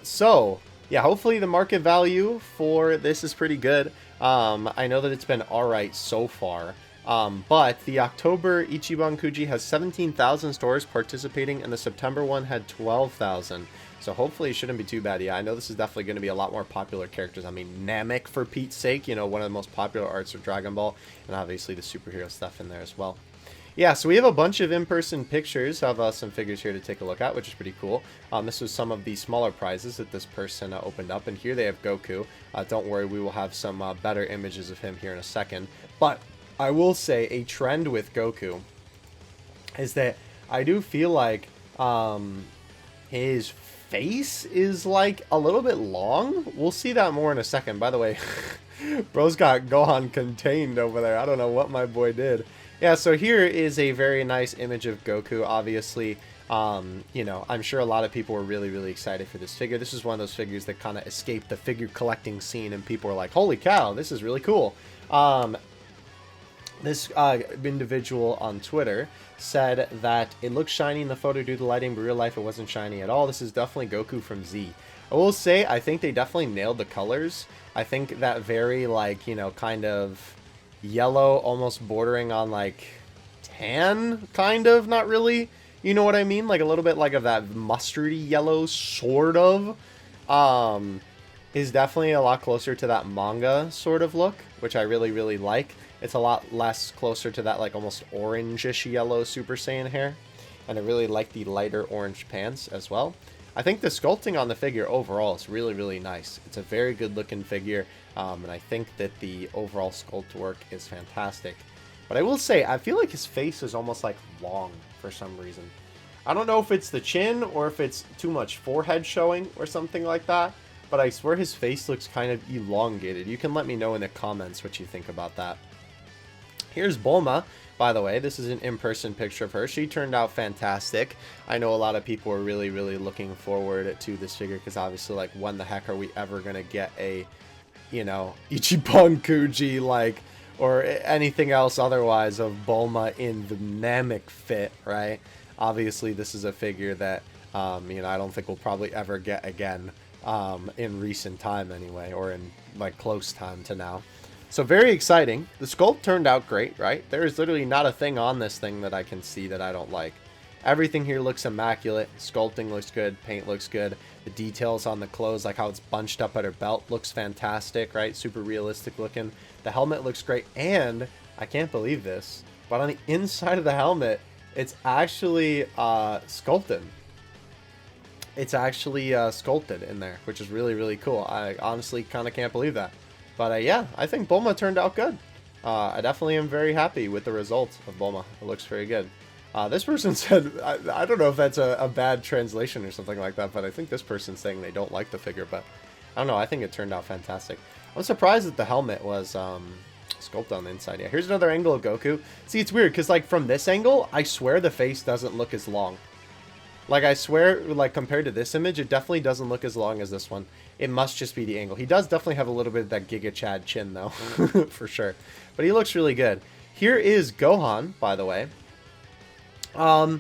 So... yeah, hopefully the market value for this is pretty good. I know that it's been alright so far. But the October Ichiban Kuji has 17,000 stores participating, and the September one had 12,000. So hopefully it shouldn't be too bad. Yeah, I know this is definitely going to be a lot more popular characters. I mean, Namek, for Pete's sake, you know, one of the most popular arts of Dragon Ball. And obviously the superhero stuff in there as well. Yeah, so we have a bunch of in-person pictures of some figures here to take a look at, which is pretty cool. This was some of the smaller prizes that this person opened up, and here they have Goku. Don't worry, we will have some better images of him here in a second. But I will say a trend with Goku is that I do feel like his face is like a little bit long. We'll see that more in a second. By the way, bro's got Gohan contained over there. I don't know what my boy did. Yeah, so here is a very nice image of Goku, obviously. You know, I'm sure a lot of people were really, really excited for this figure. This is one of those figures that kind of escaped the figure collecting scene, and people were like, holy cow, this is really cool. This individual on Twitter said that it looks shiny in the photo due to lighting, but real life it wasn't shiny at all. This is definitely Goku from Z. I will say, I think they definitely nailed the colors. I think that very, like, you know, kind of... yellow, almost bordering on like tan, kind of, not really. You know what I mean? Like a little bit like of that mustardy yellow, sort of. Is definitely a lot closer to that manga sort of look, which I really, really like. It's a lot less closer to that like almost orangish yellow Super Saiyan hair. And I really like the lighter orange pants as well. I think the sculpting on the figure overall is really, really nice. It's a very good looking figure, and I think that the overall sculpt work is fantastic. But I will say, I feel like his face is almost like long for some reason. I don't know if it's the chin or if it's too much forehead showing or something like that, but I swear his face looks kind of elongated. You can let me know in the comments what you think about that. Here's Bulma, by the way. This is an in-person picture of her. She turned out fantastic. I know a lot of people are really, really looking forward to this figure because obviously, like, when the heck are we ever going to get a, you know, Ichiban Kuji, like, or anything else otherwise of Bulma in the Namek fit, right? Obviously, this is a figure that, you know, I don't think we'll probably ever get again in recent time anyway, or in, like, close time to now. So very exciting. The sculpt turned out great, right? There is literally not a thing on this thing that I can see that I don't like. Everything here looks immaculate. Sculpting looks good. Paint looks good. The details on the clothes, like how it's bunched up at her belt, looks fantastic, right? Super realistic looking. The helmet looks great. And I can't believe this, but on the inside of the helmet, it's actually sculpted. It's actually sculpted in there, which is really, really cool. I honestly kind of can't believe that. But yeah, I think Bulma turned out good. I definitely am very happy with the results of Bulma. It looks very good. This person said, I don't know if that's a bad translation or something like that, but I think this person's saying they don't like the figure, but I don't know. I think it turned out fantastic. I'm surprised that the helmet was sculpted on the inside. Yeah, here's another angle of Goku. See, it's weird, because like from this angle, I swear the face doesn't look as long. Like, I swear, like, compared to this image, it definitely doesn't look as long as this one. It must just be the angle. He does definitely have a little bit of that Giga Chad chin, though, for sure. But he looks really good. Here is Gohan, by the way. So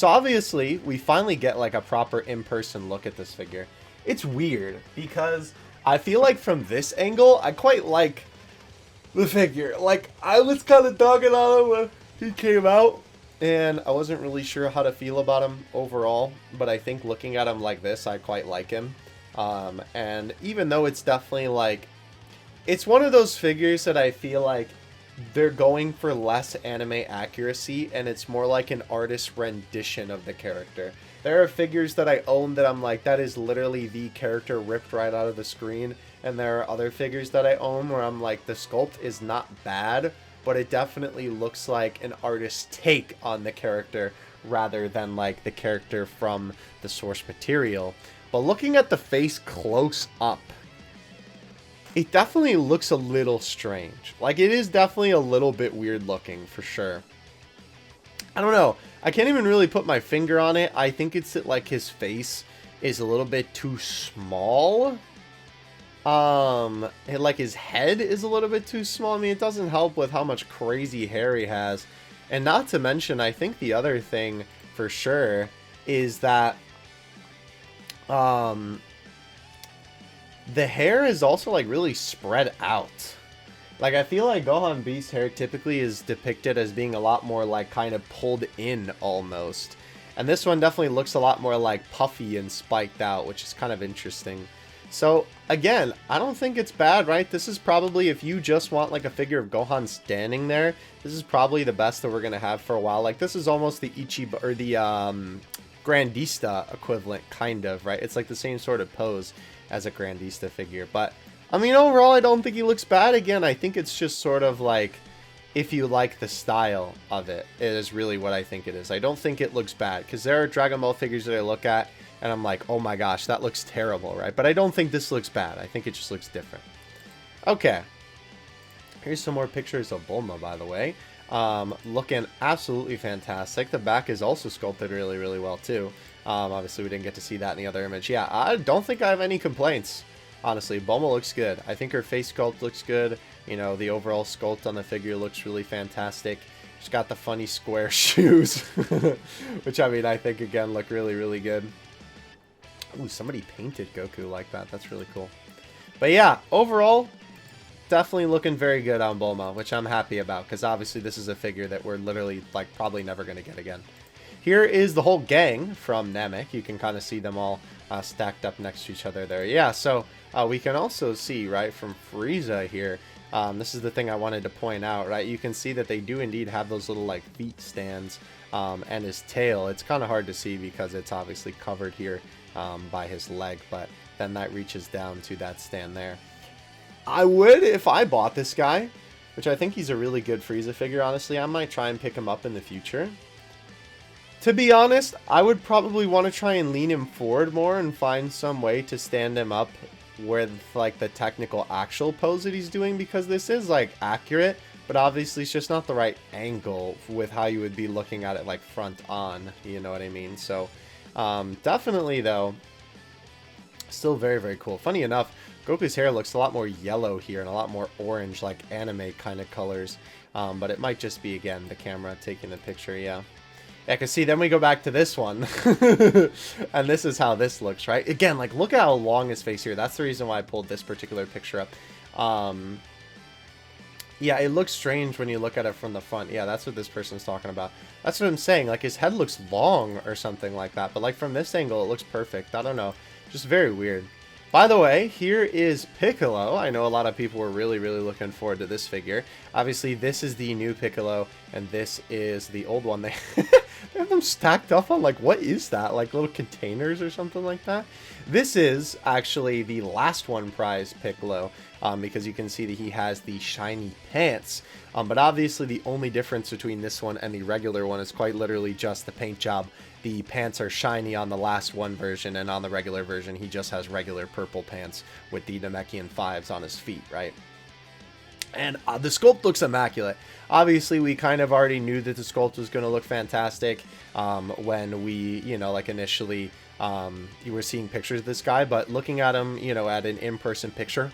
obviously, we finally get, like, a proper in-person look at this figure. It's weird, because I feel like from this angle, I quite like the figure. Like, I was kind of dogging on him when he came out. And I wasn't really sure how to feel about him overall, but I think looking at him like this, I quite like him. And even though it's definitely like, it's one of those figures that I feel like they're going for less anime accuracy, and it's more like an artist rendition of the character. There are figures that I own that I'm like, that is literally the character ripped right out of the screen. And there are other figures that I own where I'm like, the sculpt is not bad, but it definitely looks like an artist's take on the character rather than like the character from the source material. But looking at the face close up, it definitely looks a little strange. Like, it is definitely a little bit weird looking, for sure. I don't know. I can't even really put my finger on it. I think it's that, like, his face is a little bit too small. Like his head is a little bit too small. I mean, it doesn't help with how much crazy hair he has. And not to mention, I think the other thing for sure is that the hair is also like really spread out. Like, I feel like Gohan Beast's hair typically is depicted as being a lot more like kind of pulled in almost. And this one definitely looks a lot more like puffy and spiked out, which is kind of interesting. So, again, I don't think it's bad, right? This is probably, if you just want, like, a figure of Gohan standing there, this is probably the best that we're going to have for a while. Like, this is almost the Ichiban, or the, Grandista equivalent, kind of, right? It's, like, the same sort of pose as a Grandista figure. But, I mean, overall, I don't think he looks bad. Again, I think it's just sort of, like, if you like the style of it, it is really what I think it is. I don't think it looks bad, because there are Dragon Ball figures that I look at, and I'm like, oh my gosh, that looks terrible, right? But I don't think this looks bad. I think it just looks different. Okay. Here's some more pictures of Bulma, by the way. Looking absolutely fantastic. The back is also sculpted really, really well, too. Obviously, we didn't get to see that in the other image. Yeah, I don't think I have any complaints. Honestly, Bulma looks good. I think her face sculpt looks good. You know, the overall sculpt on the figure looks really fantastic. She's got the funny square shoes. Which, I mean, I think, again, look really, really good. Ooh, somebody painted Goku like that. That's really cool. But yeah, overall, definitely looking very good on Bulma, which I'm happy about, because obviously this is a figure that we're literally, like, probably never going to get again. Here is the whole gang from Namek. You can kind of see them all stacked up next to each other there. Yeah, so we can also see, right, from Frieza here, this is the thing I wanted to point out, right? You can see that they do indeed have those little, like, feet stands, and his tail. It's kind of hard to see because it's obviously covered here by his leg, but then that reaches down to that stand there. I would, if I bought this guy, which I think he's a really good Frieza figure, honestly, I might try and pick him up in the future. To be honest, I would probably want to try and lean him forward more and find some way to stand him up with, like, the technical actual pose that he's doing, because this is, like, accurate, but obviously it's just not the right angle with how you would be looking at it, like, front on, you know what I mean? So, definitely, though, still very, very cool. Funny enough, Goku's hair looks a lot more yellow here and a lot more orange, like anime kind of colors, but it might just be, again, the camera taking the picture, yeah. Yeah, because see, then we go back to this one, and this is how this looks, right? Again, like, look at how long his face here. That's the reason why I pulled this particular picture up. Yeah, it looks strange when you look at it from the front. Yeah, that's what this person's talking about. That's what I'm saying. Like, his head looks long or something like that, but, like, from this angle, it looks perfect. I don't know. Just very weird. By the way, here is Piccolo. I know a lot of people were really, really looking forward to this figure. Obviously, this is the new Piccolo, and this is the old one. They have them stacked up on, like, what is that? Like, little containers or something like that? This is actually the last one prize Piccolo, because you can see that he has the shiny pants. But obviously, the only difference between this one and the regular one is quite literally just the paint job. The pants are shiny on the last one version, and on the regular version, he just has regular purple pants with the Namekian 5s on his feet, right? And the sculpt looks immaculate. Obviously, we kind of already knew that the sculpt was going to look fantastic when we, you know, like, initially you were seeing pictures of this guy, but looking at him, you know, at an in-person picture,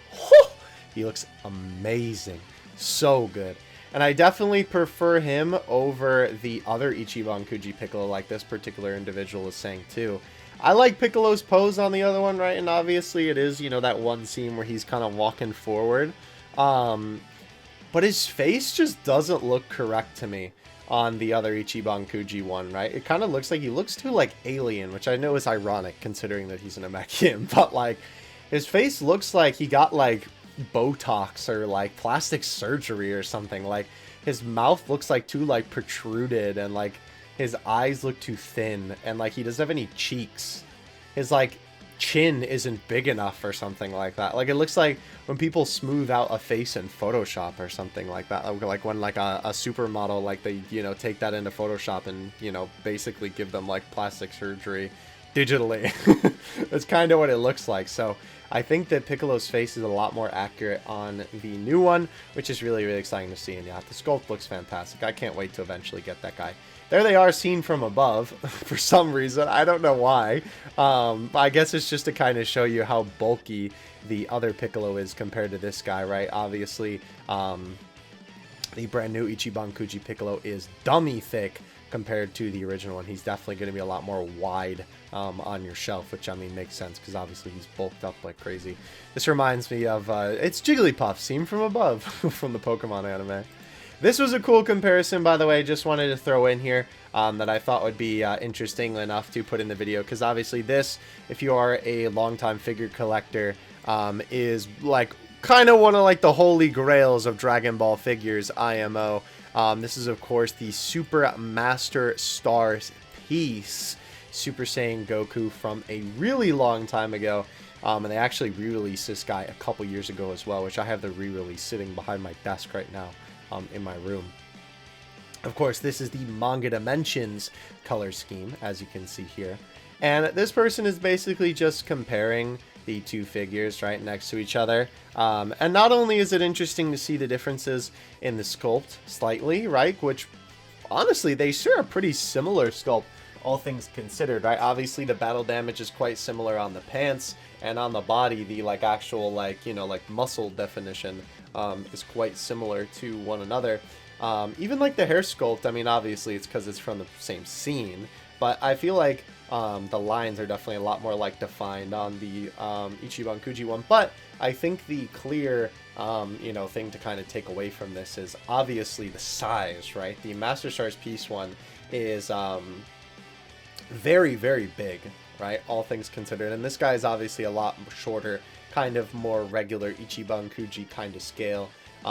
he looks amazing. So good. And I definitely prefer him over the other Ichiban Kuji Piccolo, like this particular individual is saying too. I like Piccolo's pose on the other one, right? And obviously it is, you know, that one scene where he's kind of walking forward. But his face just doesn't look correct to me on the other Ichiban Kuji one, right? It kind of looks like he looks too, like, alien, which I know is ironic considering that he's an Namekian. But, like, his face looks like he got, like, Botox or, like, plastic surgery or something. Like, his mouth looks like too, like, protruded, and, like, his eyes look too thin, and, like, he doesn't have any cheeks. His, like, chin isn't big enough or something like that. Like, it looks like when people smooth out a face in Photoshop or something like that, like when, like, a supermodel, like, they, you know, take that into Photoshop and, you know, basically give them, like, plastic surgery digitally. That's kind of what it looks like. So I think that Piccolo's face is a lot more accurate on the new one, which is really, really exciting to see. And yeah, the sculpt looks fantastic. I can't wait to eventually get that guy. There they are, seen from above for some reason. I don't know why. I guess it's just to kind of show you how bulky the other Piccolo is compared to this guy, right? Obviously, the brand new Ichiban Kuji Piccolo is dummy thick compared to the original one. He's definitely going to be a lot more wide on your shelf, which, I mean, makes sense because obviously he's bulked up like crazy. This reminds me of, it's Jigglypuff, seen from above from the Pokemon anime. This was a cool comparison, by the way. Just wanted to throw in here that I thought would be interesting enough to put in the video, because obviously this, if you are a longtime figure collector, is like kind of one of like the holy grails of Dragon Ball figures, IMO. This is, of course, the Super Master Stars piece, Super Saiyan Goku from a really long time ago. And they actually re-released this guy a couple years ago as well, which I have the re-release sitting behind my desk right now in my room. Of course, this is the Manga Dimensions color scheme, as you can see here. And this person is basically just comparing the two figures right next to each other. And not only is it interesting to see the differences in the sculpt slightly, right? Which, honestly, they share a pretty similar sculpt, all things considered, right? Obviously, the battle damage is quite similar on the pants, and on the body, the, like, actual, like, you know, like, muscle definition is quite similar to one another. Even, like, the hair sculpt, I mean, obviously, it's because it's from the same scene, but I feel like the lines are definitely a lot more like defined on the Ichiban Kuji one. But I think the clear you know, thing to kind of take away from this is obviously the size, right? The Master Stars Piece one is very, very big, right? All things considered. And this guy is obviously a lot shorter, kind of more regular Ichiban Kuji kind of scale.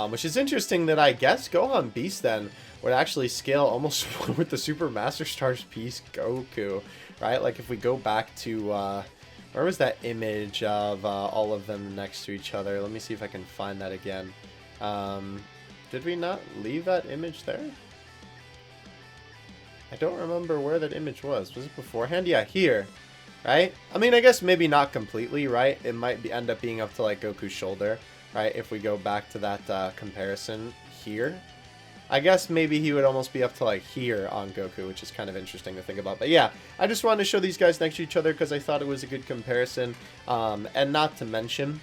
Which is interesting that I guess Gohan Beast then would actually scale almost with the Super Master Stars Piece Goku, right? Like if we go back to, where was that image of all of them next to each other? Let me see if I can find that again. Did we not leave that image there? I don't remember where that image was. Was it beforehand? Yeah, here, right? I mean, I guess maybe not completely, right? It might be, end up being up to like Goku's shoulder, right? If we go back to that comparison here. I guess maybe he would almost be up to like here on Goku, which is kind of interesting to think about. But yeah, I just wanted to show these guys next to each other because I thought it was a good comparison. And not to mention,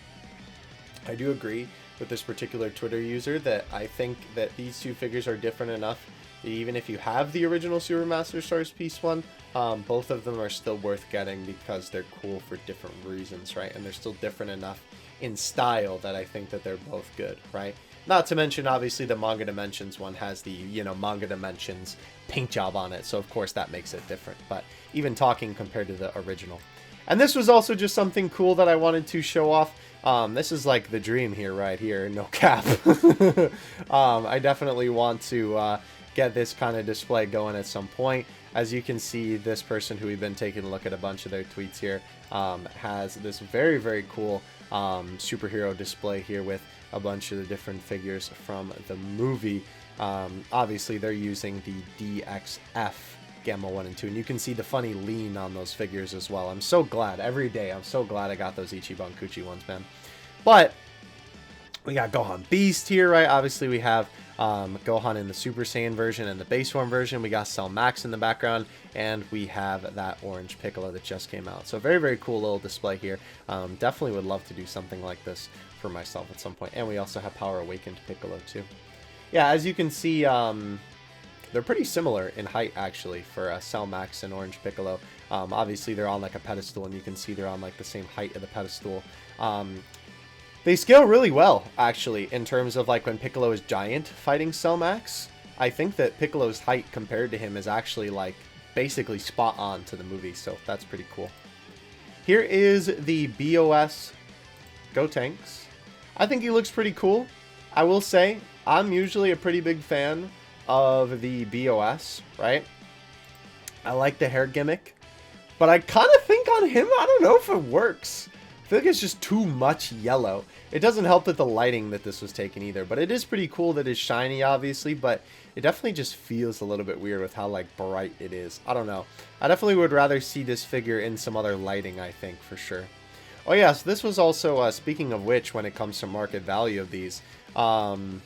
I do agree with this particular Twitter user that I think that these two figures are different enough that even if you have the original Super Master Stars Piece one, both of them are still worth getting because they're cool for different reasons, right? And they're still different enough in style that I think that they're both good, right? Not to mention, obviously, the Manga Dimensions one has the, you know, Manga Dimensions paint job on it. So, of course, that makes it different. But even talking compared to the original. And this was also just something cool that I wanted to show off. This is like the dream here, right here. No cap. I definitely want to get this kind of display going at some point. As you can see, this person who we've been taking a look at a bunch of their tweets here has this very, very cool superhero display here with a bunch of the different figures from the movie. Obviously, they're using the DXF Gamma 1 and 2, and you can see the funny lean on those figures as well. I'm so glad. Every day, I'm so glad I got those Ichiban Kuchi ones, man. But we got Gohan Beast here, right? Obviously, we have Gohan in the Super Saiyan version and the base form version. We got Cell Max in the background, and we have that orange Piccolo that just came out. So very, very cool little display here. Definitely would love to do something like this for myself at some point. And we also have Power Awakened Piccolo too. Yeah, as you can see, they're pretty similar in height actually for Cell Max and Orange Piccolo. Obviously, they're on like a pedestal, and you can see they're on like the same height of the pedestal. They scale really well, actually, in terms of like when Piccolo is giant fighting Cell Max. I think that Piccolo's height compared to him is actually like basically spot on to the movie, so that's pretty cool. Here is the BOS Gotenks. I think he looks pretty cool. I will say, I'm usually a pretty big fan of the BOS, right? I like the hair gimmick, but I kind of think on him, I don't know if it works. I feel like it's just too much yellow. It doesn't help that the lighting that this was taken either, but it is pretty cool that it's shiny, obviously, but it definitely just feels a little bit weird with how, like, bright it is. I don't know. I definitely would rather see this figure in some other lighting, I think, for sure. Oh, yeah, so this was also, speaking of which, when it comes to market value of these, kind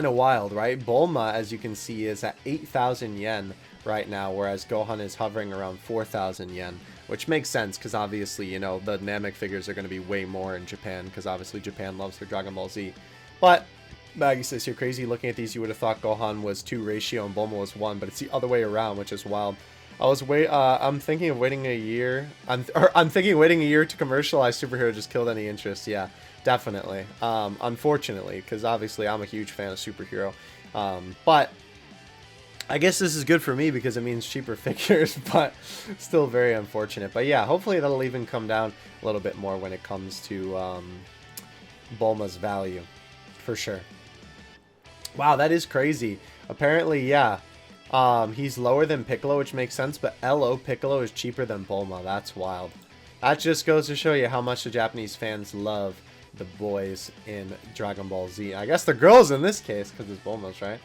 of wild, right? Bulma, as you can see, is at 8,000 yen right now, whereas Gohan is hovering around 4,000 yen, which makes sense because obviously, you know, the Namek figures are going to be way more in Japan because obviously Japan loves their Dragon Ball Z. But Maggie says, you're crazy. Looking at these, you would have thought Gohan was 2 ratio and Bulma was 1, but it's the other way around, which is wild. I'm thinking of waiting a year. I'm thinking of waiting a year to commercialize superhero just killed any interest. Yeah, definitely. Unfortunately, because obviously I'm a huge fan of superhero. But I guess this is good for me because it means cheaper figures, but still very unfortunate. But yeah, hopefully that'll even come down a little bit more when it comes to Bulma's value, for sure. Wow, that is crazy. Apparently, yeah. He's lower than Piccolo, which makes sense, but LO Piccolo is cheaper than Bulma. That's wild. That just goes to show you how much the Japanese fans love the boys in Dragon Ball Z. I guess the girls in this case, because it's Bulma's, right?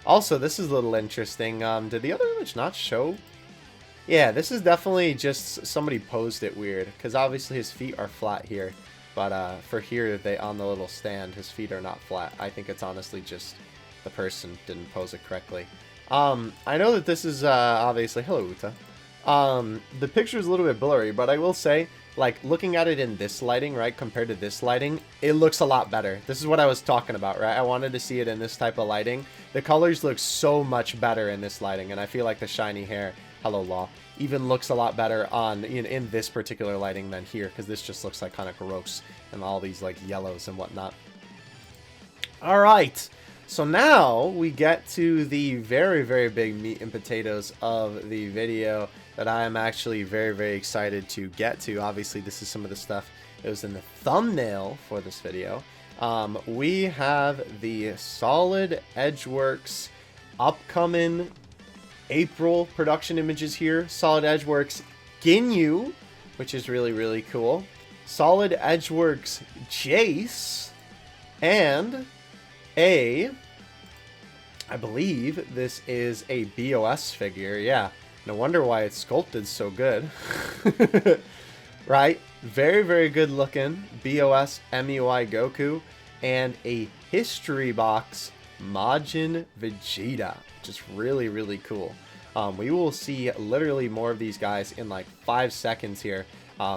Also, this is a little interesting. Did the other image not show? Yeah, this is definitely just somebody posed it weird, because obviously his feet are flat here. But for here, on the little stand, his feet are not flat. I think it's honestly just the person didn't pose it correctly. I know that this is, obviously, hello, Uta. The picture is a little bit blurry, but I will say, like, looking at it in this lighting, right, compared to this lighting, it looks a lot better. This is what I was talking about, right? I wanted to see it in this type of lighting. The colors look so much better in this lighting, and I feel like the shiny hair Hello Law, even looks a lot better on in this particular lighting than here, because this just looks like kind of gross and all these like yellows and whatnot. All right, so now we get to the very, very big meat and potatoes of the video that I am actually very, very excited to get to. Obviously, this is some of the stuff that was in the thumbnail for this video. We have the Solid Edgeworks upcoming April production images here. Solid Edgeworks Ginyu, which is really, really cool. Solid Edgeworks Jace, and I believe this is a BOS figure. Yeah, no wonder why it's sculpted so good. Right? Very, very good looking BOS MUI Goku, and a history box MAJIN VEGETA, which is really, really cool. We will see literally more of these guys in like 5 seconds here,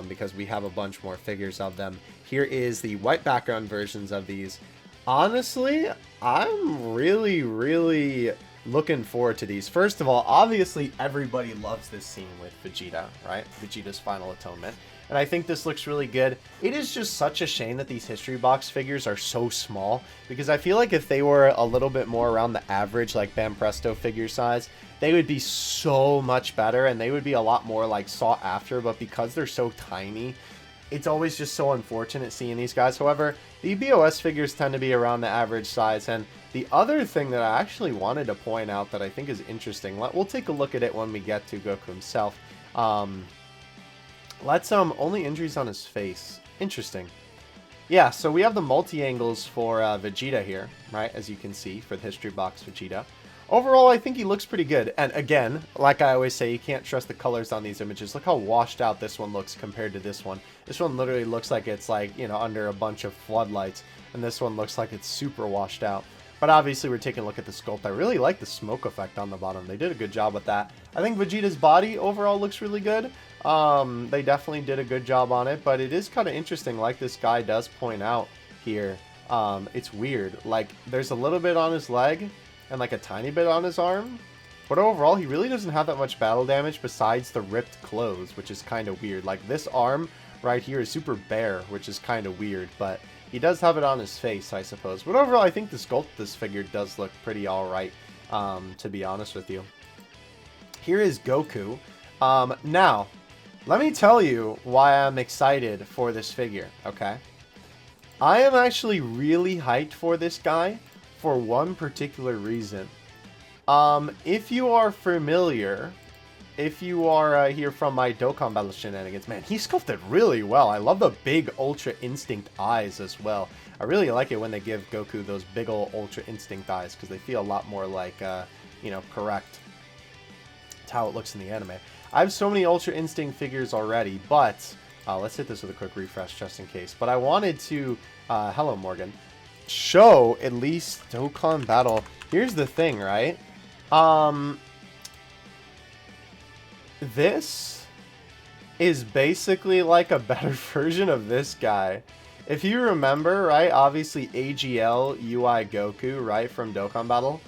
because we have a bunch more figures of them. Here is the white background versions of these. Honestly, I'm really, really looking forward to these. First of all, obviously everybody loves this scene with Vegeta, right? Vegeta's final atonement. And I think this looks really good. It is just such a shame that these history box figures are so small, because I feel like if they were a little bit more around the average, like Bam Presto figure size, they would be so much better and they would be a lot more like sought after. But because they're so tiny, it's always just so unfortunate seeing these guys. However, the BOS figures tend to be around the average size. And the other thing that I actually wanted to point out that I think is interesting, we'll take a look at it when we get to Goku himself. Only injuries on his face. Interesting. Yeah, so we have the multi-angles for Vegeta here, right? As you can see, for the history box Vegeta. Overall, I think he looks pretty good. And again, like I always say, you can't trust the colors on these images. Look how washed out this one looks compared to this one. This one literally looks like it's like, you know, under a bunch of floodlights. And this one looks like it's super washed out. But obviously, we're taking a look at the sculpt. I really like the smoke effect on the bottom. They did a good job with that. I think Vegeta's body overall looks really good. They definitely did a good job on it, but it is kind of interesting, like this guy does point out here. It's weird. Like, there's a little bit on his leg and like a tiny bit on his arm, but overall, he really doesn't have that much battle damage besides the ripped clothes, which is kind of weird. Like, this arm right here is super bare, which is kind of weird, but he does have it on his face, I suppose. But overall, I think the sculpt of this figure does look pretty alright, to be honest with you. Here is Goku. Now, let me tell you why I'm excited for this figure, okay? I am actually really hyped for this guy for one particular reason. If you are familiar, if you are here from my Dokkan Battle shenanigans, man, he's sculpted really well. I love the big Ultra Instinct eyes as well. I really like it when they give Goku those big old Ultra Instinct eyes, because they feel a lot more like, you know, correct. It's how it looks in the anime. I have so many Ultra Instinct figures already, but let's hit this with a quick refresh just in case. But I wanted to, hello Morgan, show at least Dokkan Battle. Here's the thing, right? This is basically like a better version of this guy. If you remember, right, obviously AGL UI Goku, right, from Dokkan Battle,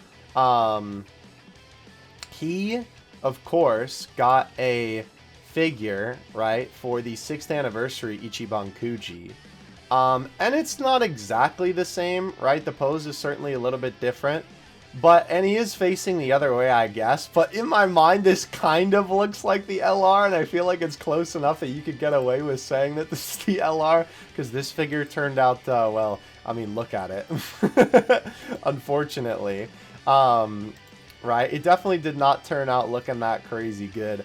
he, of course, got a figure, right, for the 6th anniversary Ichiban Kuji. And it's not exactly the same, right? The pose is certainly a little bit different. And he is facing the other way, I guess. But in my mind, this kind of looks like the LR, and I feel like it's close enough that you could get away with saying that this is the LR, because this figure turned out, well, I mean, look at it. Unfortunately. Right? It definitely did not turn out looking that crazy good,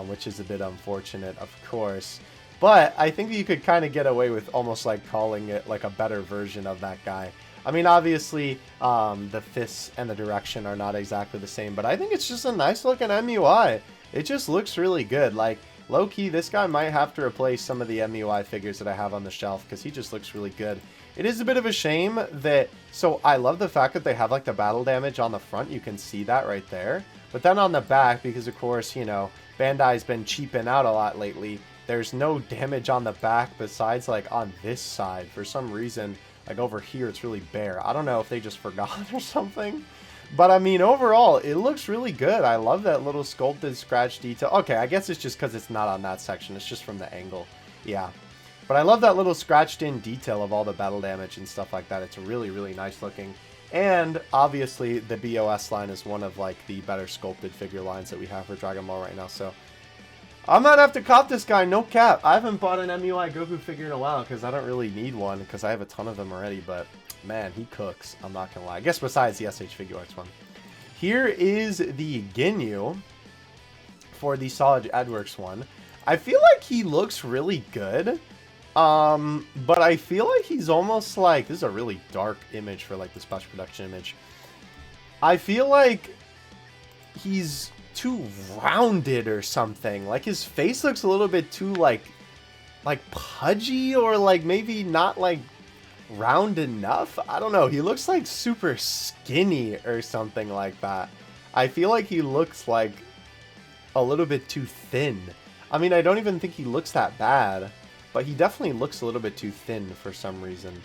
which is a bit unfortunate, of course. But I think you could kind of get away with almost like calling it like a better version of that guy. I mean, obviously, the fists and the direction are not exactly the same, but I think it's just a nice looking MUI. It just looks really good. Like, low-key, this guy might have to replace some of the MUI figures that I have on the shelf, because he just looks really good. It is a bit of a shame that, so I love the fact that they have like the battle damage on the front. You can see that right there. But then on the back, because of course, you know, Bandai's been cheaping out a lot lately, there's no damage on the back besides like on this side. For some reason, like over here, it's really bare. I don't know if they just forgot or something. But I mean, overall, it looks really good. I love that little sculpted scratch detail. Okay, I guess it's just because it's not on that section. It's just from the angle. Yeah. But I love that little scratched in detail of all the battle damage and stuff like that. It's really, really nice looking. And obviously, the BOS line is one of like the better sculpted figure lines that we have for Dragon Ball right now. So I might have to cop this guy, no cap. I haven't bought an MUI Goku figure in a while because I don't really need one because I have a ton of them already. But man, he cooks. I'm not going to lie. I guess besides the SH Figure Arts one. Here is the Ginyu for the Solid Edgeworks one. I feel like he looks really good. But I feel like he's almost like, this is a really dark image for like the special production image. I feel like he's too rounded or something. Like his face looks a little bit too like pudgy, or like maybe not like round enough. I don't know. He looks like super skinny or something like that. I feel like he looks like a little bit too thin. I mean, I don't even think he looks that bad, but he definitely looks a little bit too thin for some reason,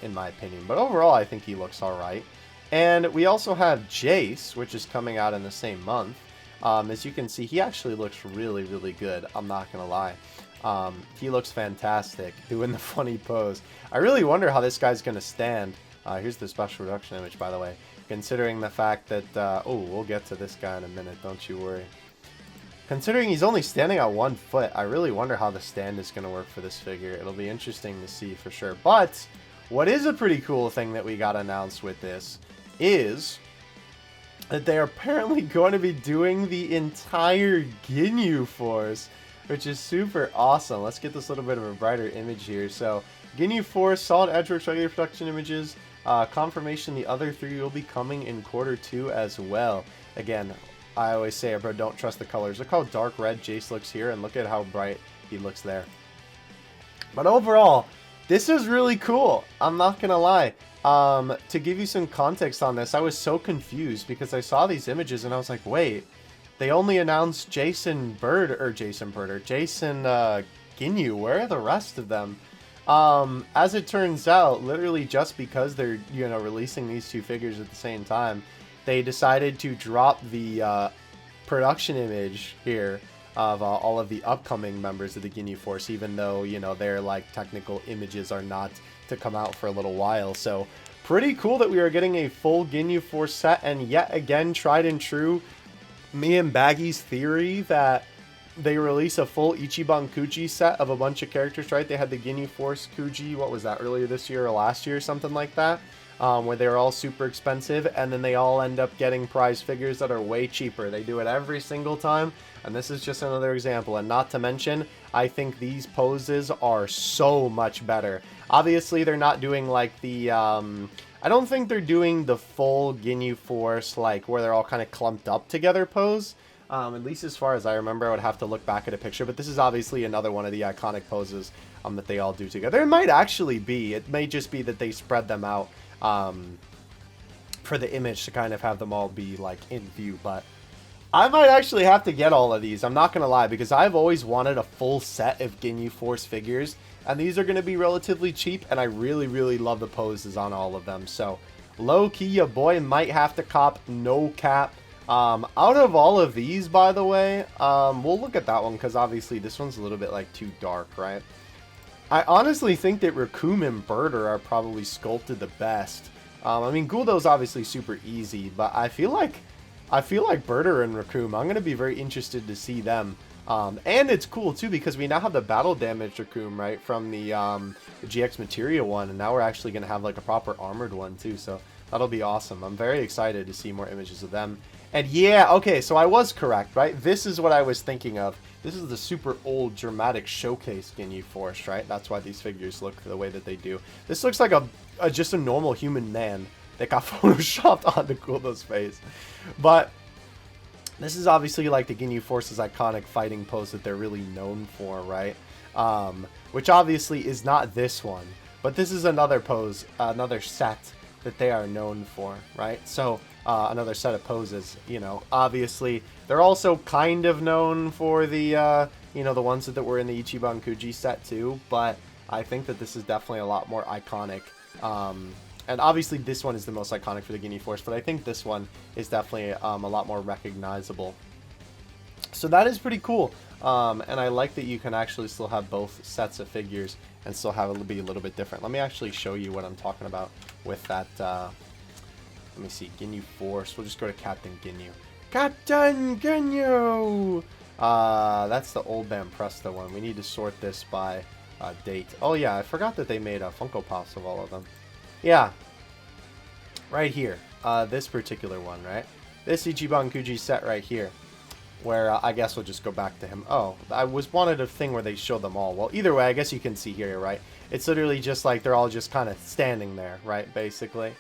in my opinion. But overall, I think he looks alright. And we also have Jace, which is coming out in the same month. As you can see, he actually looks really, really good. I'm not going to lie. He looks fantastic, doing the funny pose. I really wonder how this guy's going to stand. Here's the special production image, by the way. Considering the fact that... oh, we'll get to this guy in a minute, don't you worry. Considering he's only standing on 1 foot, I really wonder how the stand is going to work for this figure. It'll be interesting to see for sure. But what is a pretty cool thing that we got announced with this is that they are apparently going to be doing the entire Ginyu Force, which is super awesome. Let's get this little bit of a brighter image here. So, Ginyu Force, Solid Edgeworks regular production images, confirmation the other 3 will be coming in Q2 as well. Again, I always say, bro, don't trust the colors. Look how dark red Jace looks here, and look at how bright he looks there. But overall, this is really cool. I'm not gonna lie. To give you some context on this, I was so confused because I saw these images and I was like, wait, they only announced Jason Ginyu. Where are the rest of them? As it turns out, literally just because they're, you know, releasing these 2 figures at the same time, they decided to drop the production image here of all of the upcoming members of the Ginyu Force, even though, you know, their like technical images are not to come out for a little while. So pretty cool that we are getting a full Ginyu Force set, and yet again, tried and true, me and Baggy's theory that they release a full Ichiban Kuji set of a bunch of characters, right? They had the Ginyu Force Kuji, what was that, earlier this year or last year, something like that. Where they were all super expensive, and then they all end up getting prize figures that are way cheaper. They do it every single time, and this is just another example. And not to mention, I think these poses are so much better. Obviously, they're not doing like the... I don't think they're doing the full Ginyu Force, like, where they're all kind of clumped up together pose. At least as far as I remember, I would have to look back at a picture, but this is obviously another one of the iconic poses that they all do together. It might actually be. It may just be that they spread them out for the image to kind of have them all be like in view, but I might actually have to get all of these. I'm not gonna lie, because I've always wanted a full set of Ginyu Force figures, and these are gonna be relatively cheap, and I really, really love the poses on all of them. So low-key, your boy might have to cop, no cap. Out of all of these, by the way, we'll look at that one because obviously this one's a little bit like too dark, right? I honestly think that Raccoon and Birder are probably sculpted the best. I mean, Guldo's obviously super easy, but I feel like Birder and Raccoon, I'm going to be very interested to see them. And it's cool too because we now have the battle damage Raccoon, right, from the GX Materia one, and now we're actually going to have like a proper armored one too, so that'll be awesome. I'm very excited to see more images of them. And yeah, okay, so I was correct, right? This is what I was thinking of. This is the super old dramatic showcase Ginyu Force, right? That's why these figures look the way that they do. This looks like just a normal human man that got photoshopped onto Guldo's face. But this is obviously like the Ginyu Force's iconic fighting pose that they're really known for, right? Which obviously is not this one. But this is another pose, another set that they are known for, right? So another set of poses, you know, obviously they're also kind of known for the you know, the ones that were in the Ichiban Kuji set too, but I think that this is definitely a lot more iconic And obviously this one is the most iconic for the Ginyu Force, but I think this one is definitely a lot more recognizable. So that is pretty cool. And I like that you can actually still have both sets of figures and still have it be a little bit different. Let me actually show you what I'm talking about with that. Let me see, Ginyu Force. We'll just go to Captain Ginyu. Captain Ginyu! That's the old Banpresto one. We need to sort this by date. Oh yeah, I forgot that they made Funko Pops of all of them. Yeah. Right here. This particular one, right? This Ichiban Kuji set right here. Where I guess we'll just go back to him. Oh, I wanted a thing where they show them all. Well, either way, I guess you can see here, right? It's literally just like they're all just kind of standing there, right? Basically.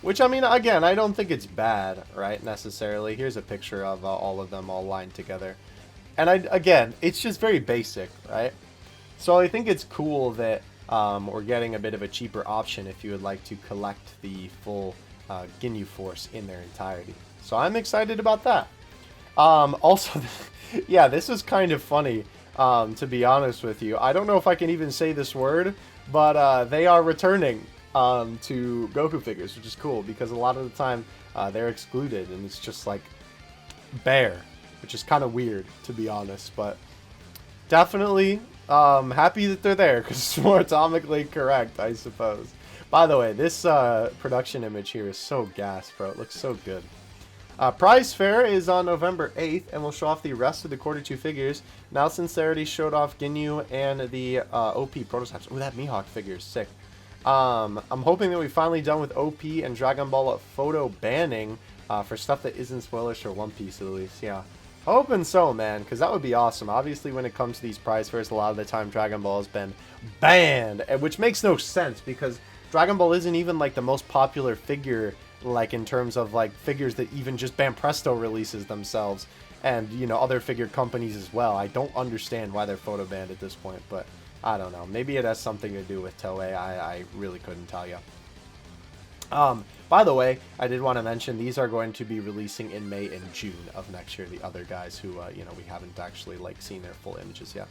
Which, I mean, again, I don't think it's bad, right? Necessarily. Here's a picture of all of them all lined together. And again, it's just very basic, right? So I think it's cool that we're getting a bit of a cheaper option if you would like to collect the full Ginyu Force in their entirety. So I'm excited about that. Also, yeah, this is kind of funny, to be honest with you. I don't know if I can even say this word, but they are returning to Goku figures, which is cool, because a lot of the time they're excluded, and it's just like bear, which is kind of weird, to be honest, but definitely happy that they're there, because it's more atomically correct, I suppose. By the way, this production image here is so gas, bro. It looks so good. Prize Fair is on November 8th, and we'll show off the rest of the Quarter 2 figures. Now, since they already showed off Ginyu and the OP prototypes. Oh, that Mihawk figure is sick. I'm hoping that we're finally done with OP and Dragon Ball photo banning for stuff that isn't spoilers for One Piece, at least. Yeah. Hoping so, man, because that would be awesome. Obviously, when it comes to these prize fairs, a lot of the time Dragon Ball has been banned, which makes no sense, because Dragon Ball isn't even, like, the most popular figure, like, in terms of, like, figures that even just Banpresto releases themselves, and, you know, other figure companies as well. I don't understand why they're photo banned at this point, but I don't know. Maybe it has something to do with Toei. I really couldn't tell you. By the way, I did want to mention these are going to be releasing in May and June of next year. The other guys who, you know, we haven't actually, like, seen their full images yet.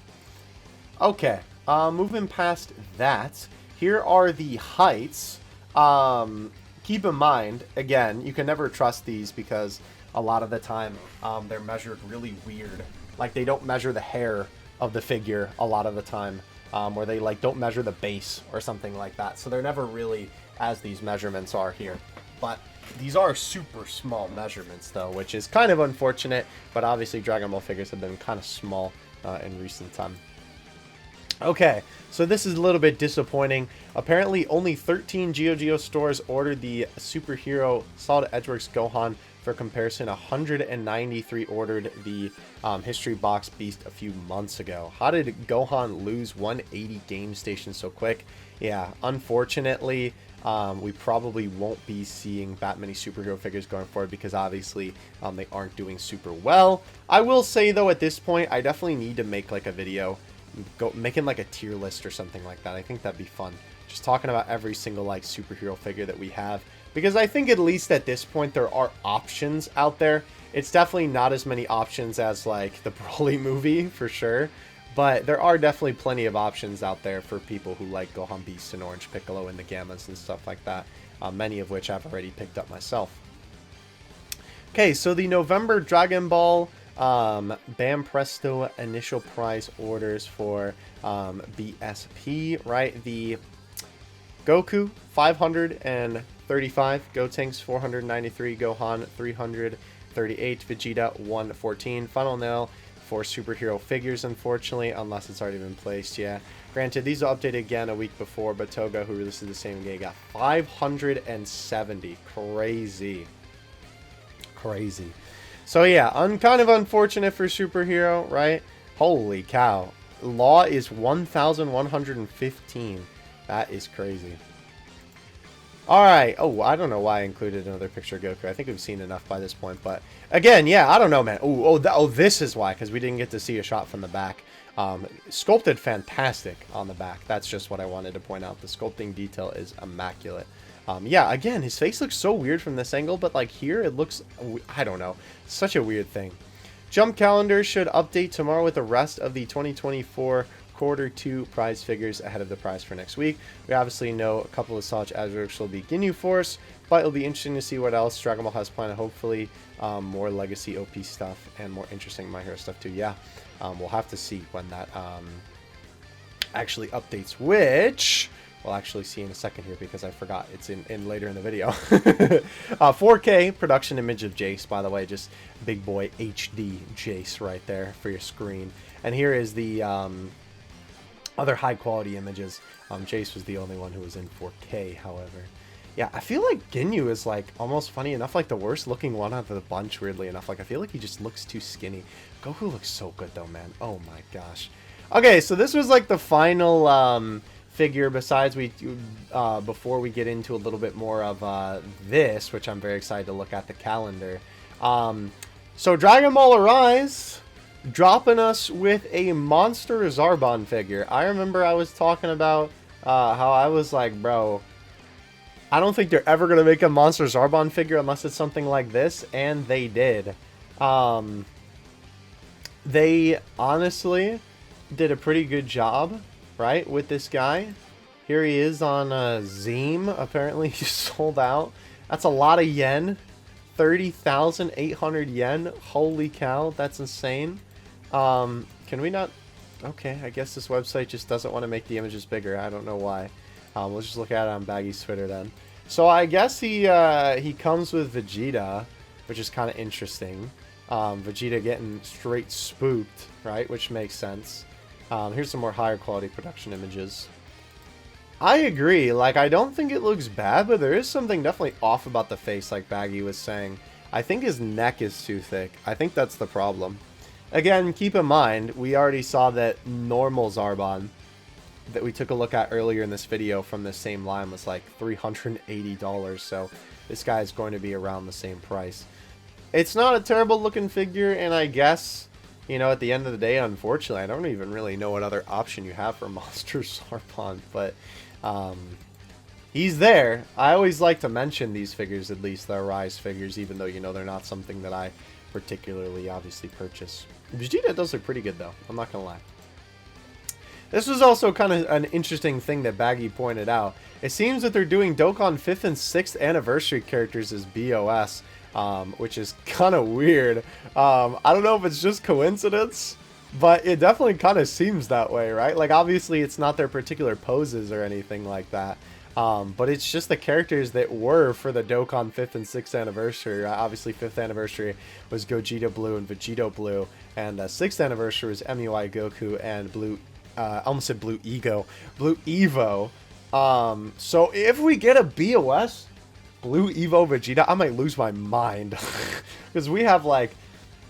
Okay, moving past that, here are the heights. Keep in mind, again, you can never trust these because a lot of the time they're measured really weird. Like, they don't measure the hair of the figure a lot of the time, or they, like, don't measure the base or something like that. So they're never really as these measurements are here. But these are super small measurements, though, which is kind of unfortunate. But obviously, Dragon Ball figures have been kind of small in recent time. Okay, so this is a little bit disappointing. Apparently, only 13 GeoGeo stores ordered the Superhero Solid Edgeworks Gohan. For comparison, 193 ordered the History Box Beast a few months ago. How did Gohan lose 180 game stations so quick? Yeah, unfortunately, we probably won't be seeing that many superhero figures going forward because obviously they aren't doing super well. I will say, though, at this point, I definitely need to make like a video making like a tier list or something like that. I think that'd be fun. Just talking about every single like superhero figure that we have, because I think at least at this point there are options out there. It's definitely not as many options as like the Broly movie for sure, but there are definitely plenty of options out there for people who like Gohan Beast and Orange Piccolo and the Gammas and stuff like that, many of which I've already picked up myself. Okay, so the November Dragon Ball Banpresto initial price orders for BSP, right? The Goku 535, Gotenks 493, Gohan 338, Vegeta 114. Final nail for superhero figures, unfortunately, unless it's already been placed. Yeah, granted, these are updated again a week before, but Toga, who releases the same game, got 570. Crazy. So yeah, kind of unfortunate for superhero, right? Holy cow. Law is 1,115. That is crazy. Alright. Oh, I don't know why I included another picture of Goku. I think we've seen enough by this point. But again, yeah, I don't know, man. Oh, this is why. Because we didn't get to see a shot from the back. Sculpted fantastic on the back. That's just what I wanted to point out. The sculpting detail is immaculate. Yeah, again, his face looks so weird from this angle, but like here it looks, I don't know, such a weird thing. Jump calendar should update tomorrow with the rest of the 2024 quarter 2 prize figures ahead of the prize for next week. We obviously know a couple of Saj Azurix will be Ginyu Force, but it'll be interesting to see what else Dragon Ball has planned. Hopefully more legacy OP stuff and more interesting My Hero stuff too. Yeah, we'll have to see when that actually updates, which we'll actually see in a second here because I forgot it's in later in the video. 4K production image of Jace, by the way, just big boy HD Jace right there for your screen. And here is the other high quality images. Jace was the only one who was in 4K, however. Yeah, I feel like Ginyu is, like, almost funny enough, like, the worst looking one out of the bunch, weirdly enough. Like, I feel like he just looks too skinny. Goku looks so good, though, man. Oh, my gosh. Okay, so this was, like, the final figure, besides before we get into a little bit more of this, which I'm very excited to look at, the calendar. So, Dragon Ball Arise dropping us with a Monster Zarbon figure. I remember I was talking about how I was like, bro, I don't think they're ever going to make a Monster Zarbon figure unless it's something like this, and they did. They honestly did a pretty good job, right, with this guy. Here he is on Zeem. Apparently he sold out. That's a lot of yen. 30,800 yen. Holy cow, that's insane. Can we not... Okay, I guess this website just doesn't want to make the images bigger. I don't know why. We'll just look at it on Baggy's Twitter then. So I guess he comes with Vegeta, which is kind of interesting. Vegeta getting straight spooked, right? Which makes sense. Here's some more higher quality production images. I agree. Like, I don't think it looks bad, but there is something definitely off about the face, like Baggy was saying. I think his neck is too thick. I think that's the problem. Again, keep in mind, we already saw that normal Zarbon that we took a look at earlier in this video from the same line was like $380, so this guy is going to be around the same price. It's not a terrible looking figure, and I guess, you know, at the end of the day, unfortunately, I don't even really know what other option you have for Monster Zarbon, but he's there. I always like to mention these figures, at least the Arise figures, even though, you know, they're not something that I particularly obviously purchase. Vegeta does look pretty good though, I'm not gonna lie. This was also kind of an interesting thing that Baggy pointed out. It seems that they're doing Dokkan 5th and 6th anniversary characters as BOS, which is kind of weird. I don't know if it's just coincidence, but it definitely kind of seems that way, right? Like, obviously it's not their particular poses or anything like that. But it's just the characters that were for the Dokkan 5th and 6th anniversary. Obviously, 5th anniversary was Gogeta Blue and Vegito Blue, and 6th anniversary was MUI Goku and Blue. I almost said Blue Ego, Blue Evo. So if we get a BOS Blue Evo Vegeta, I might lose my mind because we have like